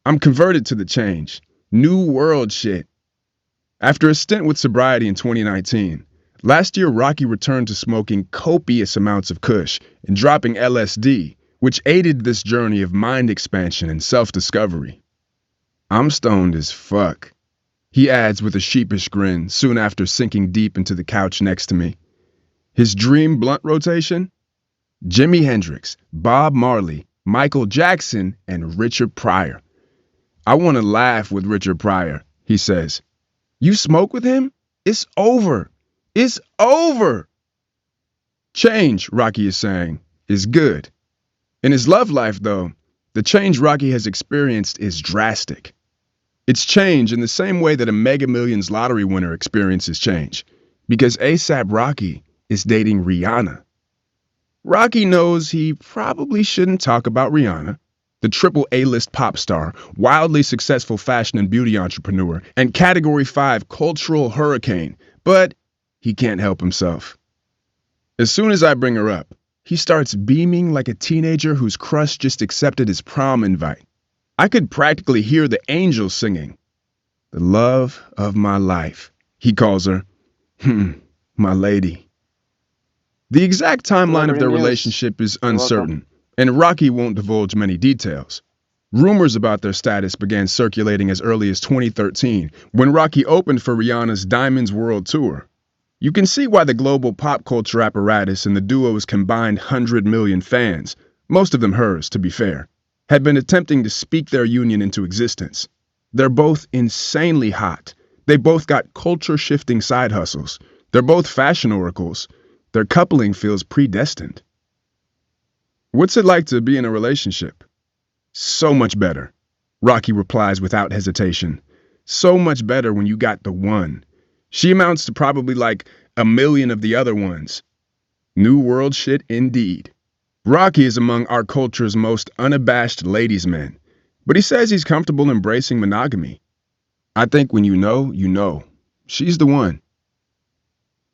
I'm converted to the change. New world shit. After a stint with sobriety in 2019, last year Rocky returned to smoking copious amounts of Kush and dropping LSD, which aided this journey of mind expansion and self-discovery. I'm stoned as fuck, he adds with a sheepish grin soon after sinking deep into the couch next to me. His dream blunt rotation? Jimi Hendrix, Bob Marley, Michael Jackson, and Richard Pryor. I want to laugh with Richard Pryor, he says. You smoke with him? It's over. It's over. Change, Rocky is saying, is good. In his love life, though, the change Rocky has experienced is drastic. It's change in the same way that a Mega Millions lottery winner experiences change, because APRocky is dating Rihanna. Rocky knows he probably shouldn't talk about Rihanna, the triple A-list pop star, wildly successful fashion and beauty entrepreneur, and Category 5 cultural hurricane, but he can't help himself. As soon as I bring her up, he starts beaming like a teenager whose crush just accepted his prom invite. I could practically hear the angels singing. The love of my life, he calls her. My lady. The exact timeline of their relationship is uncertain, and Rocky won't divulge many details. Rumors about their status began circulating as early as 2013, when Rocky opened for Rihanna's Diamonds World Tour. You can see why the global pop culture apparatus and the duo's combined 100 million fans, most of them hers, to be fair, had been attempting to speak their union into existence. They're both insanely hot. They both got culture-shifting side hustles. They're both fashion oracles. Their coupling feels predestined. What's it like to be in a relationship? So much better, Rocky replies without hesitation. So much better when you got the one. She amounts to probably like 1 million of the other ones. New world shit indeed. Rocky is among our culture's most unabashed ladies' men, but he says he's comfortable embracing monogamy. I think when you know. She's the one.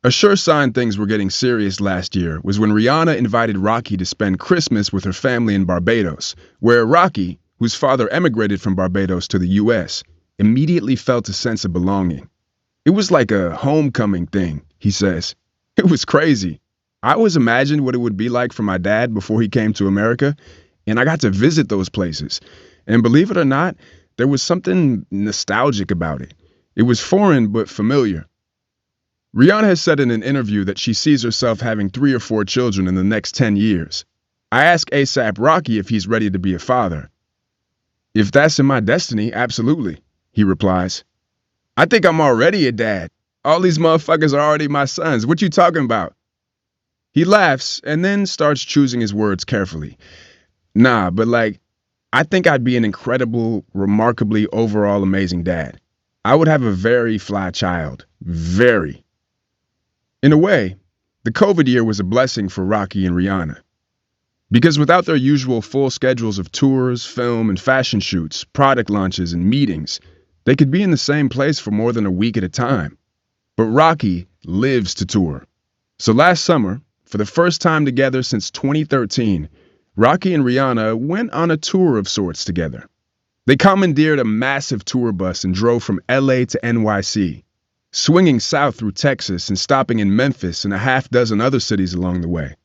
A sure sign things were getting serious last year was when Rihanna invited Rocky to spend Christmas with her family in Barbados, where Rocky, whose father emigrated from Barbados to the U.S., immediately felt a sense of belonging. It was like a homecoming thing, he says. It was crazy. I always imagined what it would be like for my dad before he came to America, and I got to visit those places. And believe it or not, there was something nostalgic about it. It was foreign but familiar. Rihanna has said in an interview that she sees herself having 3 or 4 children in the next 10 years. I ask APRocky if he's ready to be a father. If that's in my destiny, absolutely, he replies. I think I'm already a dad. All these motherfuckers are already my sons. What you talking about? He laughs and then starts choosing his words carefully. Nah, but I think I'd be an incredible, remarkably overall amazing dad. I would have a very fly child. Very. In a way, the COVID year was a blessing for Rocky and Rihanna. Because without their usual full schedules of tours, film, and fashion shoots, product launches, and meetings, they could be in the same place for more than a week at a time. But Rocky lives to tour. So last summer, for the first time together since 2013, Rocky and Rihanna went on a tour of sorts together. They commandeered a massive tour bus and drove from LA to NYC, swinging south through Texas and stopping in Memphis and a half dozen other cities along the way.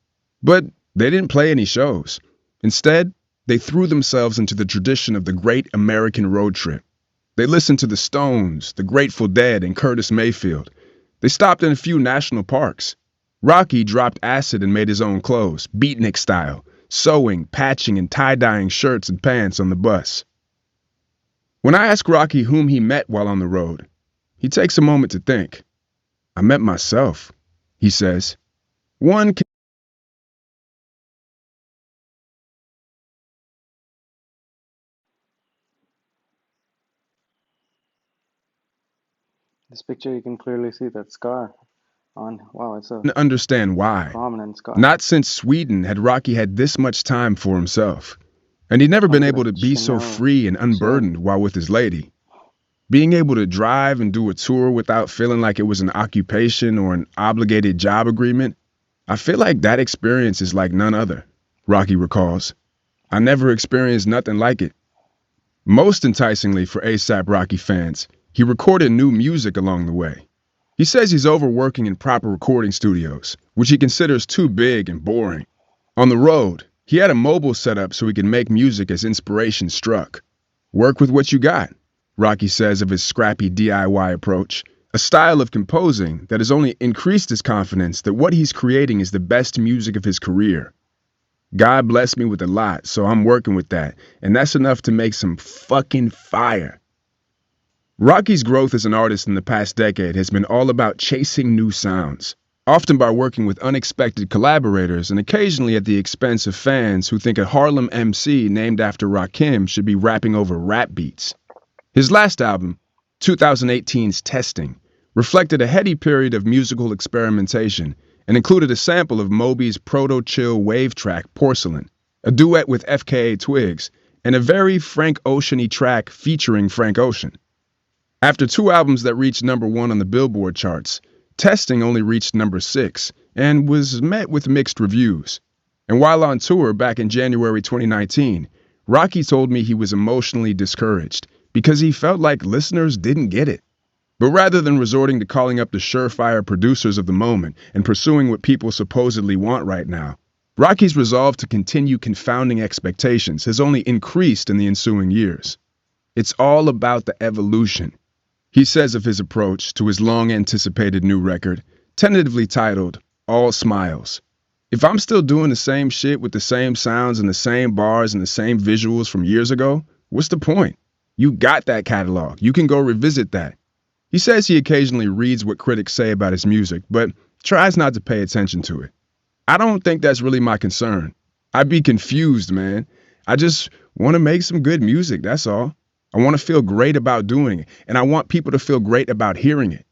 But they didn't play any shows. Instead, they threw themselves into the tradition of the great American road trip. They listened to the Stones, the Grateful Dead, and Curtis Mayfield. They stopped in a few national parks. Rocky dropped acid and made his own clothes, beatnik style, sewing, patching, and tie-dyeing shirts and pants on the bus. When I ask Rocky whom he met while on the road, he takes a moment to think. I met myself, he says. One can This picture, you can clearly see that scar on. Wow, it's a understand why. prominent scar. Not since Sweden had Rocky had this much time for himself. And he'd never been Onto able to that be so Chanel free and unburdened shirt. while with his lady. Being able to drive and do a tour without feeling like it was an occupation or an obligated job agreement, I feel like that experience is like none other, Rocky recalls. I never experienced nothing like it. Most enticingly for APRocky fans, he recorded new music along the way. He says he's overworking in proper recording studios, which he considers too big and boring. On the road, he had a mobile setup so he could make music as inspiration struck. Work with what you got, Rocky says of his scrappy DIY approach, a style of composing that has only increased his confidence that what he's creating is the best music of his career. God blessed me with a lot, so I'm working with that, and that's enough to make some fucking fire. Rocky's growth as an artist in the past decade has been all about chasing new sounds, often by working with unexpected collaborators and occasionally at the expense of fans who think a Harlem MC named after Rakim should be rapping over rap beats. His last album, 2018's Testing, reflected a heady period of musical experimentation and included a sample of Moby's proto-chill wave track Porcelain, a duet with FKA Twigs, and a very Frank Ocean-y track featuring Frank Ocean. After 2 albums that reached #1 on the Billboard charts, Testing only reached #6 and was met with mixed reviews. And while on tour back in January 2019, Rocky told me he was emotionally discouraged because he felt like listeners didn't get it. But rather than resorting to calling up the surefire producers of the moment and pursuing what people supposedly want right now, Rocky's resolve to continue confounding expectations has only increased in the ensuing years. It's all about the evolution, he says of his approach to his long-anticipated new record, tentatively titled All Smiles. If I'm still doing the same shit with the same sounds and the same bars and the same visuals from years ago, what's the point? You got that catalog. You can go revisit that. He says he occasionally reads what critics say about his music, but tries not to pay attention to it. I don't think that's really my concern. I'd be confused, man. I just want to make some good music, that's all. I want to feel great about doing it, and I want people to feel great about hearing it.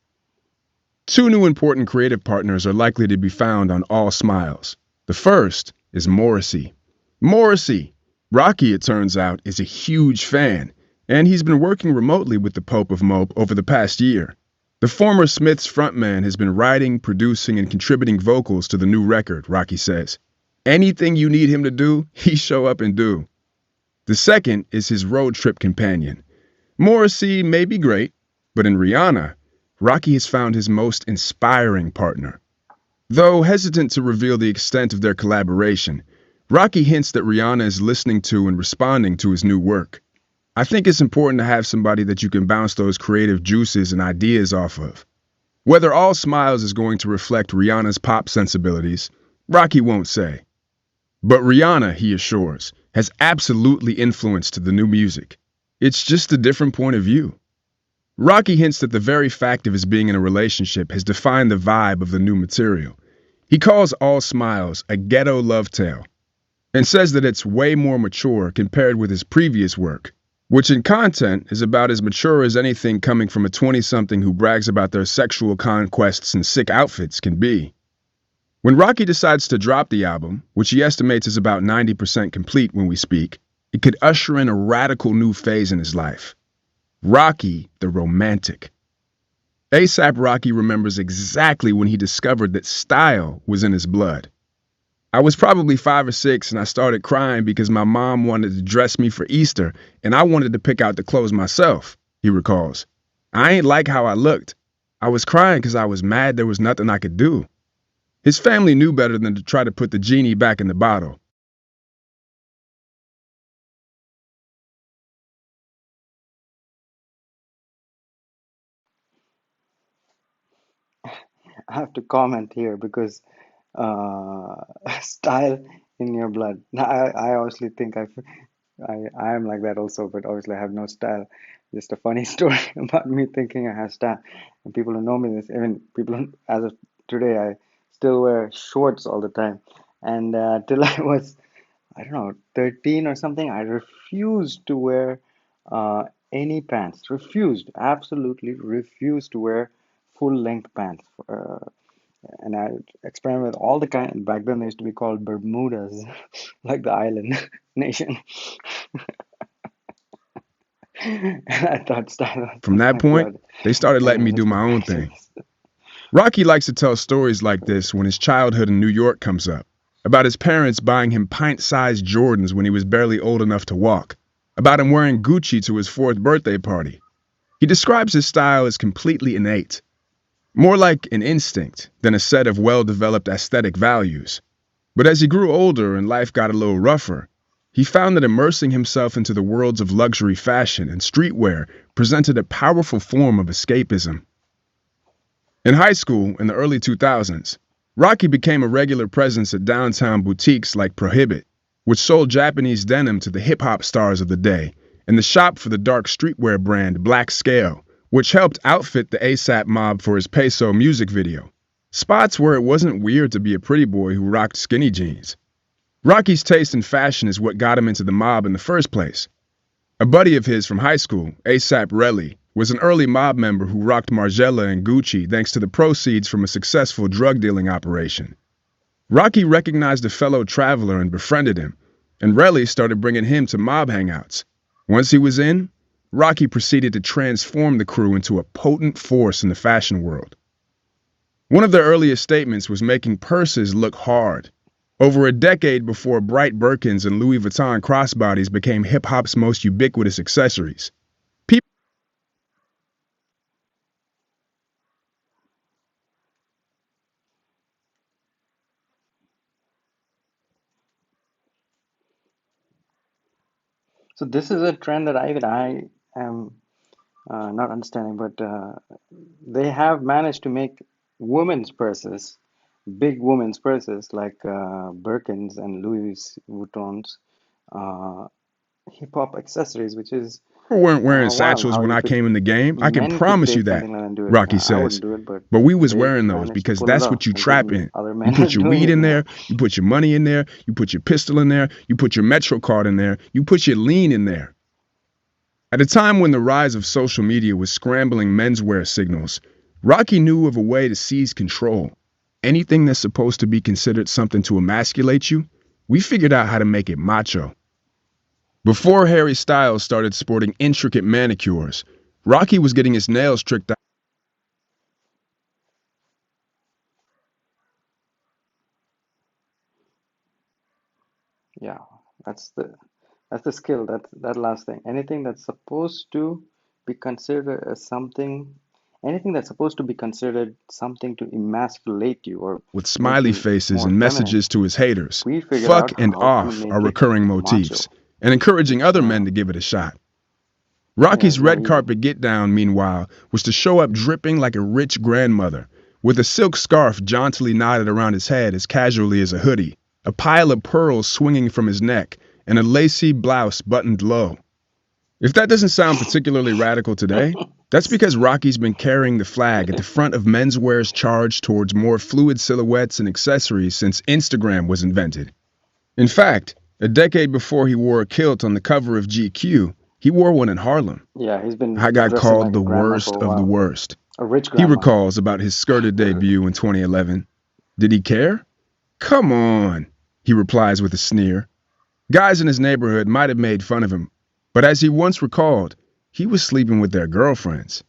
2 new important creative partners are likely to be found on All Smiles. The first is Morrissey. Morrissey, Rocky, it turns out, is a huge fan, and he's been working remotely with the Pope of Mope over the past year. The former Smiths frontman has been writing, producing, and contributing vocals to the new record, Rocky says. Anything you need him to do, he show up and do. The second is his road trip companion. Morrissey may be great, but in Rihanna, Rocky has found his most inspiring partner. Though hesitant to reveal the extent of their collaboration, Rocky hints that Rihanna is listening to and responding to his new work. I think it's important to have somebody that you can bounce those creative juices and ideas off of. Whether All Smiles is going to reflect Rihanna's pop sensibilities, Rocky won't say. But Rihanna, he assures, has absolutely influenced the new music. It's just a different point of view. Rocky hints that the very fact of his being in a relationship has defined the vibe of the new material. He calls All Smiles a ghetto love tale, and says that it's way more mature compared with his previous work, which in content is about as mature as anything coming from a 20-something who brags about their sexual conquests and sick outfits can be. When Rocky decides to drop the album, which he estimates is about 90% complete when we speak, it could usher in a radical new phase in his life. Rocky the Romantic. APRocky remembers exactly when he discovered that style was in his blood. I was probably 5 or 6 and I started crying because my mom wanted to dress me for Easter and I wanted to pick out the clothes myself, he recalls. I ain't like how I looked. I was crying because I was mad there was nothing I could do. His family knew better than to try to put the genie back in the bottle. have to comment here because style in your blood. Now, I obviously think I am like that also, but obviously I have no style. Just a funny story about me thinking I have style. And people who know me, this even people who, as of today, I still wear shorts all the time. And till I was, I don't know, 13 or something, I refused to wear any pants. Refused, absolutely refused to wear full length pants. And I experimented with all the kind. Back then, they used to be called Bermudas, like the island nation. And I thought style was From in that my point, blood. they started letting Anyway, me let's do get my own back to thing. this. Rocky likes to tell stories like this when his childhood in New York comes up, about his parents buying him pint-sized Jordans when he was barely old enough to walk, about him wearing Gucci to his 4th birthday party. He describes his style as completely innate, more like an instinct than a set of well-developed aesthetic values. But as he grew older and life got a little rougher, he found that immersing himself into the worlds of luxury fashion and streetwear presented a powerful form of escapism. In high school, in the early 2000s, Rocky became a regular presence at downtown boutiques like Prohibit, which sold Japanese denim to the hip-hop stars of the day, and the shop for the dark streetwear brand Black Scale, which helped outfit the ASAP Mob for his Peso music video. Spots where it wasn't weird to be a pretty boy who rocked skinny jeans. Rocky's taste in fashion is what got him into the mob in the first place. A buddy of his from high school, ASAP Relly, was an early mob member who rocked Margiela and Gucci thanks to the proceeds from a successful drug dealing operation. Rocky recognized a fellow traveler and befriended him, and Relly started bringing him to mob hangouts. Once he was in, Rocky proceeded to transform the crew into a potent force in the fashion world. One of their earliest statements was making purses look hard. Over a decade before bright Birkins and Louis Vuitton crossbodies became hip-hop's most ubiquitous accessories. So this is a trend that even I am not understanding, but they have managed to make women's purses, big women's purses like Birkins and Louis Vuittons, uh, hip hop accessories, which is We weren't wearing wild satchels how when you I could came in the game. I can men could promise you take that, something like that and do it. Rocky I wouldn't says. do it, but But we was they wearing those managed to because pull it that's off. what you I trap didn't. in. Other You men are put your doing weed it in now. there, you put your money in there, you put your pistol in there, you put your Metro card in there, you put your lean in there. At a time when the rise of social media was scrambling menswear signals, Rocky knew of a way to seize control. Anything that's supposed to be considered something to emasculate you, we figured out how to make it macho. Before Harry Styles started sporting intricate manicures, Rocky was getting his nails tricked out. Yeah, that's the skill. That last thing. Anything that's supposed to be considered as something, anything that's supposed to be considered something to emasculate you or With make smiley you faces more and feminine. messages to his haters. We figured Fuck out and how to off are make it recurring motifs, macho. and encouraging It's other men to give it a shot. yeah, Rocky's it's not red easy. carpet get-down, meanwhile, was to show up dripping like a rich grandmother, with a silk scarf jauntily knotted around his head as casually as a hoodie, a pile of pearls swinging from his neck, and a lacy blouse buttoned low. If that doesn't sound particularly radical today, that's because Rocky's been carrying the flag at the front of menswear's charge towards more fluid silhouettes and accessories since Instagram was invented. In fact, a decade before he wore a kilt on the cover of GQ, he wore one in Harlem. Yeah, he's I been got dressing called like a the grandma for worst a of the while. worst. A rich He grandma. recalls about his skirted debut in 2011. Did he care? Come on, he replies with a sneer. Guys in his neighborhood might have made fun of him, but as he once recalled, he was sleeping with their girlfriends.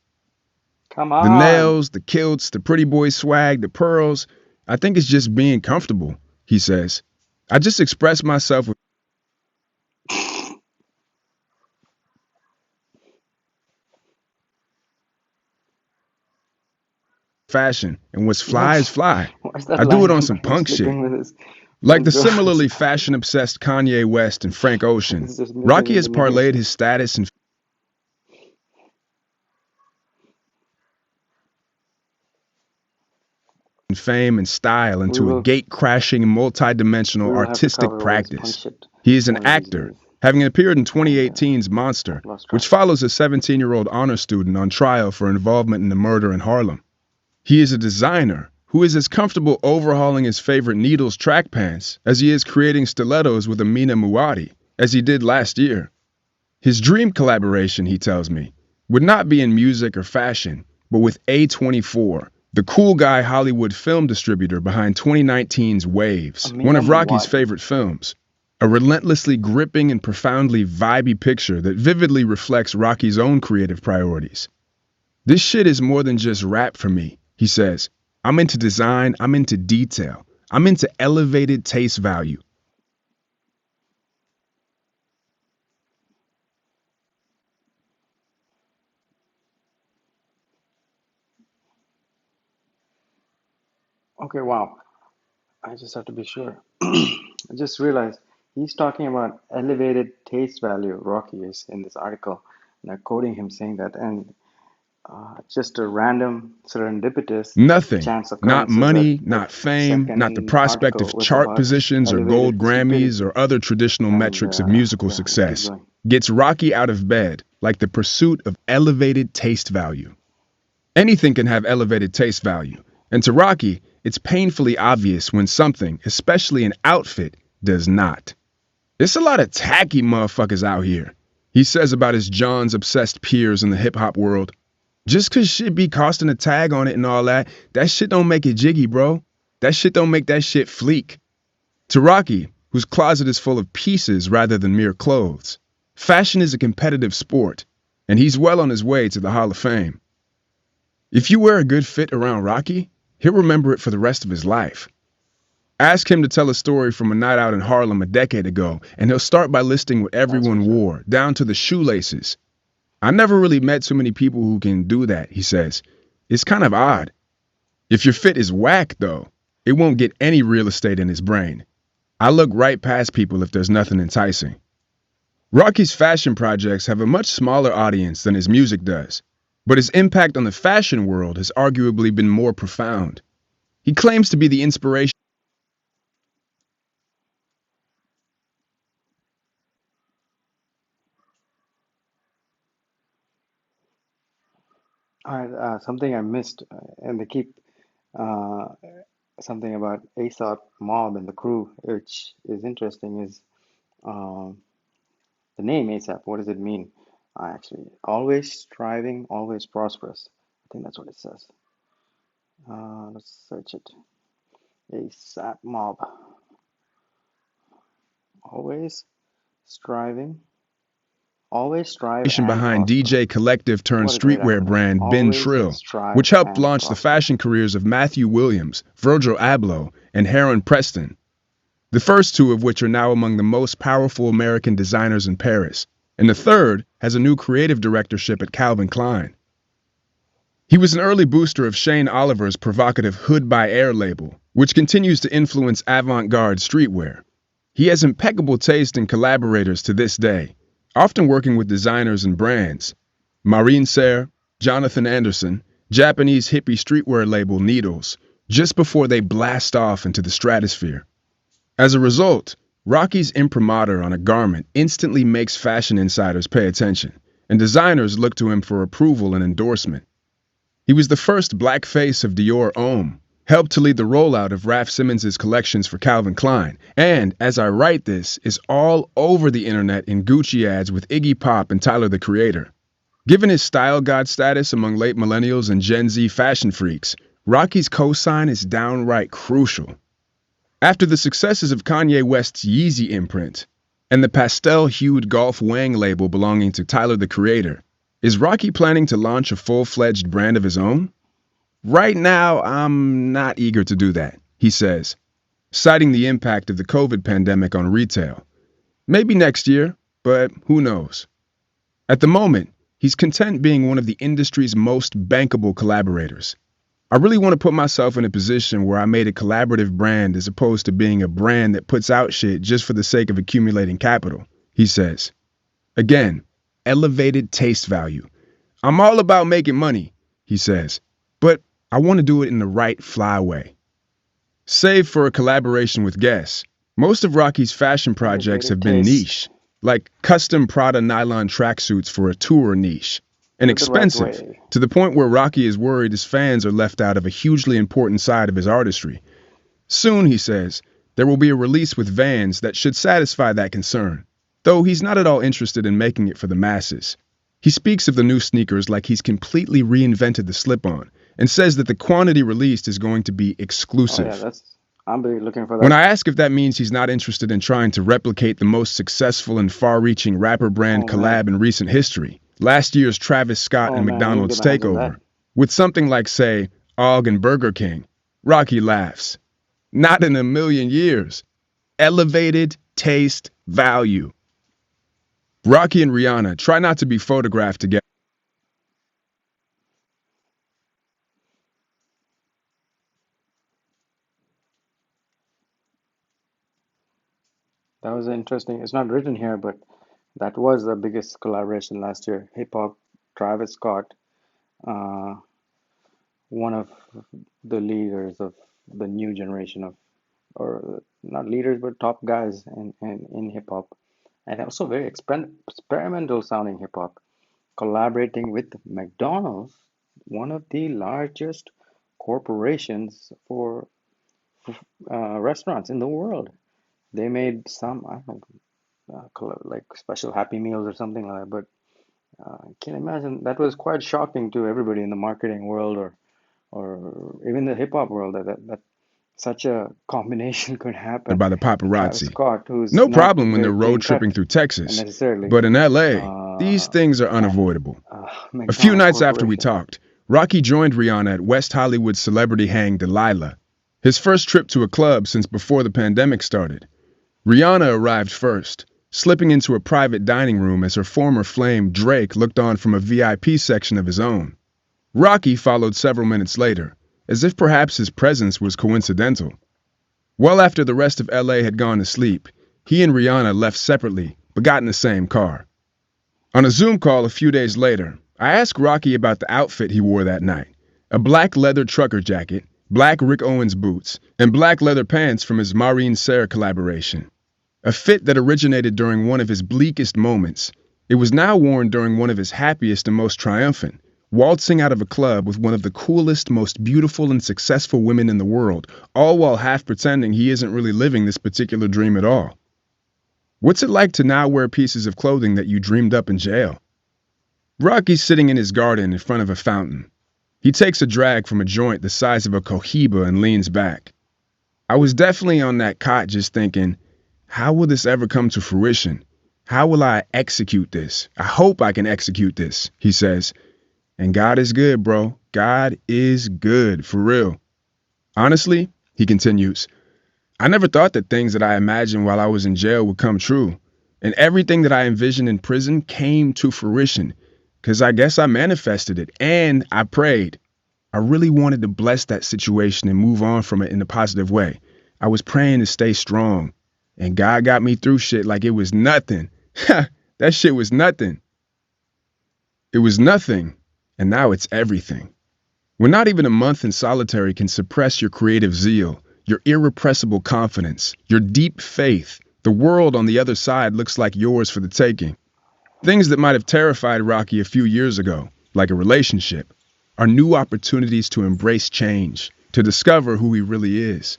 Come The on. nails, the kilts, the pretty boy swag, the pearls, I think it's just being comfortable, he says. I just express myself with fashion, and what's fly is What's fly. what's that I do it line on some about him punk shit. sleeping with his Like the girlfriends? similarly fashion-obsessed Kanye West and Frank Ocean, It's just missing Rocky in has the name. parlayed his status and fame and style into a gate-crashing, multi-dimensional artistic practice. He is an actor, having appeared in 2018's Monster, which follows a 17-year-old honor student on trial for involvement in the murder in Harlem. He is a designer who is as comfortable overhauling his favorite Needles track pants as he is creating stilettos with Amina Muaddi, as he did last year. His dream collaboration, he tells me, would not be in music or fashion, but with A24, the cool guy Hollywood film distributor behind 2019's Waves, one of Rocky's favorite films. A relentlessly gripping and profoundly vibey picture that vividly reflects Rocky's own creative priorities. This shit is more than just rap for me, he says. I'm into design, I'm into detail, I'm into elevated taste value. Okay, wow. I just have to be sure. I just realized he's talking about elevated taste value, Rocky is in this article. And I'm quoting him saying that. And just a random serendipitous Nothing, chance occurrence. not money, not fame, not the prospect of chart positions or gold Grammys or other traditional metrics of musical success, gets Rocky out of bed like the pursuit of elevated taste value. Anything can have elevated taste value, and to Rocky, it's painfully obvious when something, especially an outfit, does not. There's a lot of tacky motherfuckers out here, he says about his Johns-obsessed peers in the hip-hop world. Just 'cause shit be costing a tag on it and all that shit don't make it jiggy, bro. That shit don't make that shit fleek. To Rocky, whose closet is full of pieces rather than mere clothes, fashion is a competitive sport, and he's well on his way to the Hall of Fame. If you wear a good fit around Rocky, he'll remember it for the rest of his life. Ask him to tell a story from a night out in Harlem a decade ago, and he'll start by listing what everyone wore, down to the shoelaces. I never really met too many people who can do that, he says. It's kind of odd. If your fit is whack, though, it won't get any real estate in his brain. I look right past people if there's nothing enticing. Rocky's fashion projects have a much smaller audience than his music does, but his impact on the fashion world has arguably been more profound. He claims to be the inspiration. All right, something I missed, and they keep something about ASAP Mob and the crew, which is interesting, is um, the name ASAP. What does it mean? Actually, always striving, always prosperous. I think that's what it says. Let's search it. ASAP Mob. Always striving. Always strive and behind prosper. DJ collective turned streetwear brand Ben Shrill, which helped launch the fashion careers of Matthew Williams, Virgil Abloh, and Heron Preston. The first two of which are now among the most powerful American designers in Paris, and the third has a new creative directorship at Calvin Klein. He was an early booster of Shane Oliver's provocative Hood by Air label, which continues to influence avant-garde streetwear. He has impeccable taste in collaborators to this day, often working with designers and brands. Marine Serre, Jonathan Anderson, Japanese hippie streetwear label Needles, just before they blast off into the stratosphere. As a result, Rocky's imprimatur on a garment instantly makes fashion insiders pay attention, and designers look to him for approval and endorsement. He was the first black face of Dior Homme, helped to lead the rollout of Raf Simons' collections for Calvin Klein, and, as I write this, is all over the internet in Gucci ads with Iggy Pop and Tyler the Creator. Given his style god status among late millennials and Gen Z fashion freaks, Rocky's cosign is downright crucial. After the successes of Kanye West's Yeezy imprint, and the pastel-hued Golf Wang label belonging to Tyler the Creator, is Rocky planning to launch a full-fledged brand of his own? Right now, I'm not eager to do that, he says, citing the impact of the COVID pandemic on retail. Maybe next year, but who knows? At the moment, he's content being one of the industry's most bankable collaborators. I really want to put myself in a position where I made a collaborative brand as opposed to being a brand that puts out shit just for the sake of accumulating capital, he says. Again, elevated taste value. I'm all about making money, he says, but I want to do it in the right fly way. Save for a collaboration with Guess, most of Rocky's fashion projects have been niche, like custom Prada nylon tracksuits for a tour niche, and expensive, to the point where Rocky is worried his fans are left out of a hugely important side of his artistry. Soon, he says, there will be a release with Vans that should satisfy that concern, though he's not at all interested in making it for the masses. He speaks of the new sneakers like he's completely reinvented the slip-on, and says that the quantity released is going to be exclusive. I'm really looking for that. When I ask if that means he's not interested in trying to replicate the most successful and far-reaching rapper brand collab in recent history, last year's Travis Scott and McDonald's takeover, with something like, say, Og and Burger King, Rocky laughs. Not in a million years. Elevated taste value. Rocky and Rihanna try not to be photographed together. That was interesting. It's not written here, but that was the biggest collaboration last year. Hip hop, Travis Scott, uh, one of the leaders of the new generation of, or not leaders, but top guys in hip hop, and also very experimental sounding hip hop, collaborating with McDonald's, one of the largest corporations for restaurants in the world. They made some, I don't know, like special Happy Meals or something like that. But I can imagine that was quite shocking to everybody in the marketing world or even the hip hop world that such a combination could happen. By the paparazzi. Travis Scott, who's no not problem when they're clean road tripping cut through Texas. necessarily, But in LA, these things are unavoidable. A few McDonald's nights after we Corporation. talked, Rocky joined Rihanna at West Hollywood celebrity hang Delilah, his first trip to a club since before the pandemic started. Rihanna arrived first, slipping into a private dining room as her former flame Drake looked on from a VIP section of his own. Rocky followed several minutes later, as if perhaps his presence was coincidental. Well after the rest of LA had gone to sleep, he and Rihanna left separately, but got in the same car. On a Zoom call a few days later, I asked Rocky about the outfit he wore that night. A black leather trucker jacket, black Rick Owens boots, and black leather pants from his Maureen Serre collaboration. A fit that originated during one of his bleakest moments. It was now worn during one of his happiest and most triumphant, waltzing out of a club with one of the coolest, most beautiful and successful women in the world, all while half pretending he isn't really living this particular dream at all. What's it like to now wear pieces of clothing that you dreamed up in jail? Rocky's sitting in his garden in front of a fountain. He takes a drag from a joint the size of a cohiba and leans back. I was definitely on that cot just thinking, how will this ever come to fruition? How will I execute this? I hope I can execute this, he says. And God is good, bro. God is good, for real. Honestly, he continues, I never thought that things that I imagined while I was in jail would come true. And everything that I envisioned in prison came to fruition. Because I guess I manifested it. And I prayed. I really wanted to bless that situation and move on from it in a positive way. I was praying to stay strong. And God got me through shit like it was nothing. That shit was nothing. It was nothing. And now it's everything. When not even a month in solitary can suppress your creative zeal, your irrepressible confidence, your deep faith, the world on the other side looks like yours for the taking. Things that might have terrified Rocky a few years ago, like a relationship, are new opportunities to embrace change, to discover who he really is.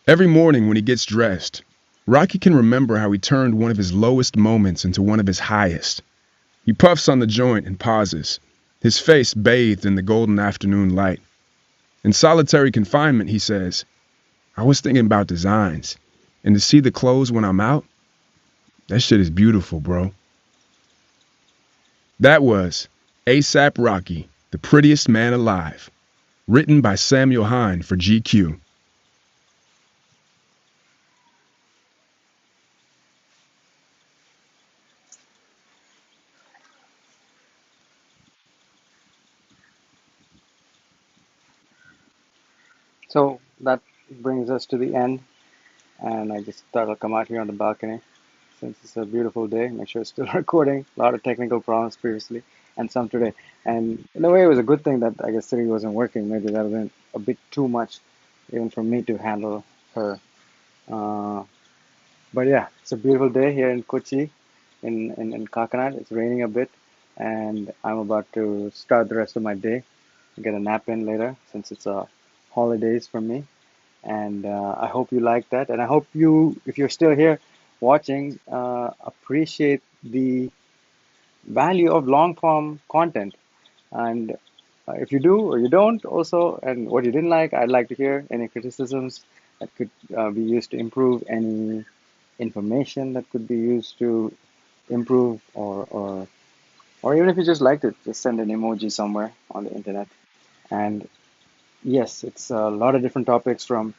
Every morning when he gets dressed, Rocky can remember how he turned one of his lowest moments into one of his highest. He puffs on the joint and pauses, his face bathed in the golden afternoon light. In solitary confinement, he says, I was thinking about designs, and to see the clothes when I'm out, that shit is beautiful, bro. That was ASAP Rocky, the prettiest man alive, written by Samuel Hine for GQ. So that brings us to the end, and I just thought I'll come out here on the balcony since it's a beautiful day. Make sure it's still recording. A lot of technical problems previously, and some today. And in a way, it was a good thing that I guess Siri wasn't working. Maybe that would have been a bit too much even for me to handle her. Uh, but yeah, it's a beautiful day here in Kochi, in Kakinad. It's raining a bit, and I'm about to start the rest of my day. Get a nap in later since it's holidays for me. And I hope you like that. And I hope you, if you're still here watching, appreciate the value of long form content. And if you do or you don't, also, and what you didn't like, I'd like to hear any criticisms that could be used to improve, any information that could be used to improve, or even if you just liked it, just send an emoji somewhere on the internet. And yes, it's a lot of different topics from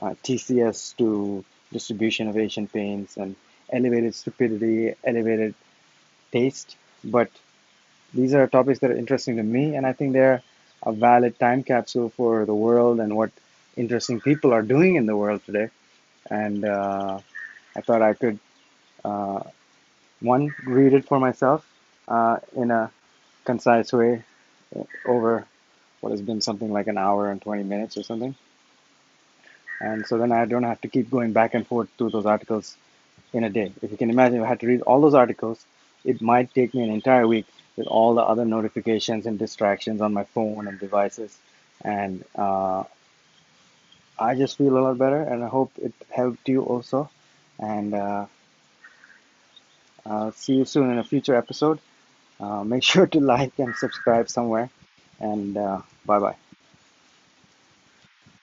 TCS to distribution of Asian paints and elevated stupidity, elevated taste. But these are topics that are interesting to me, and I think they're a valid time capsule for the world and what interesting people are doing in the world today. And I thought I could, uh, one, read it for myself in a concise way over what has been something like an hour and 20 minutes or something. And so then I don't have to keep going back and forth through those articles in a day. If you can imagine, if I had to read all those articles, it might take me an entire week with all the other notifications and distractions on my phone and devices. And I just feel a lot better, and I hope it helped you also. And I'll see you soon in a future episode. Make sure to like and subscribe somewhere. And bye bye.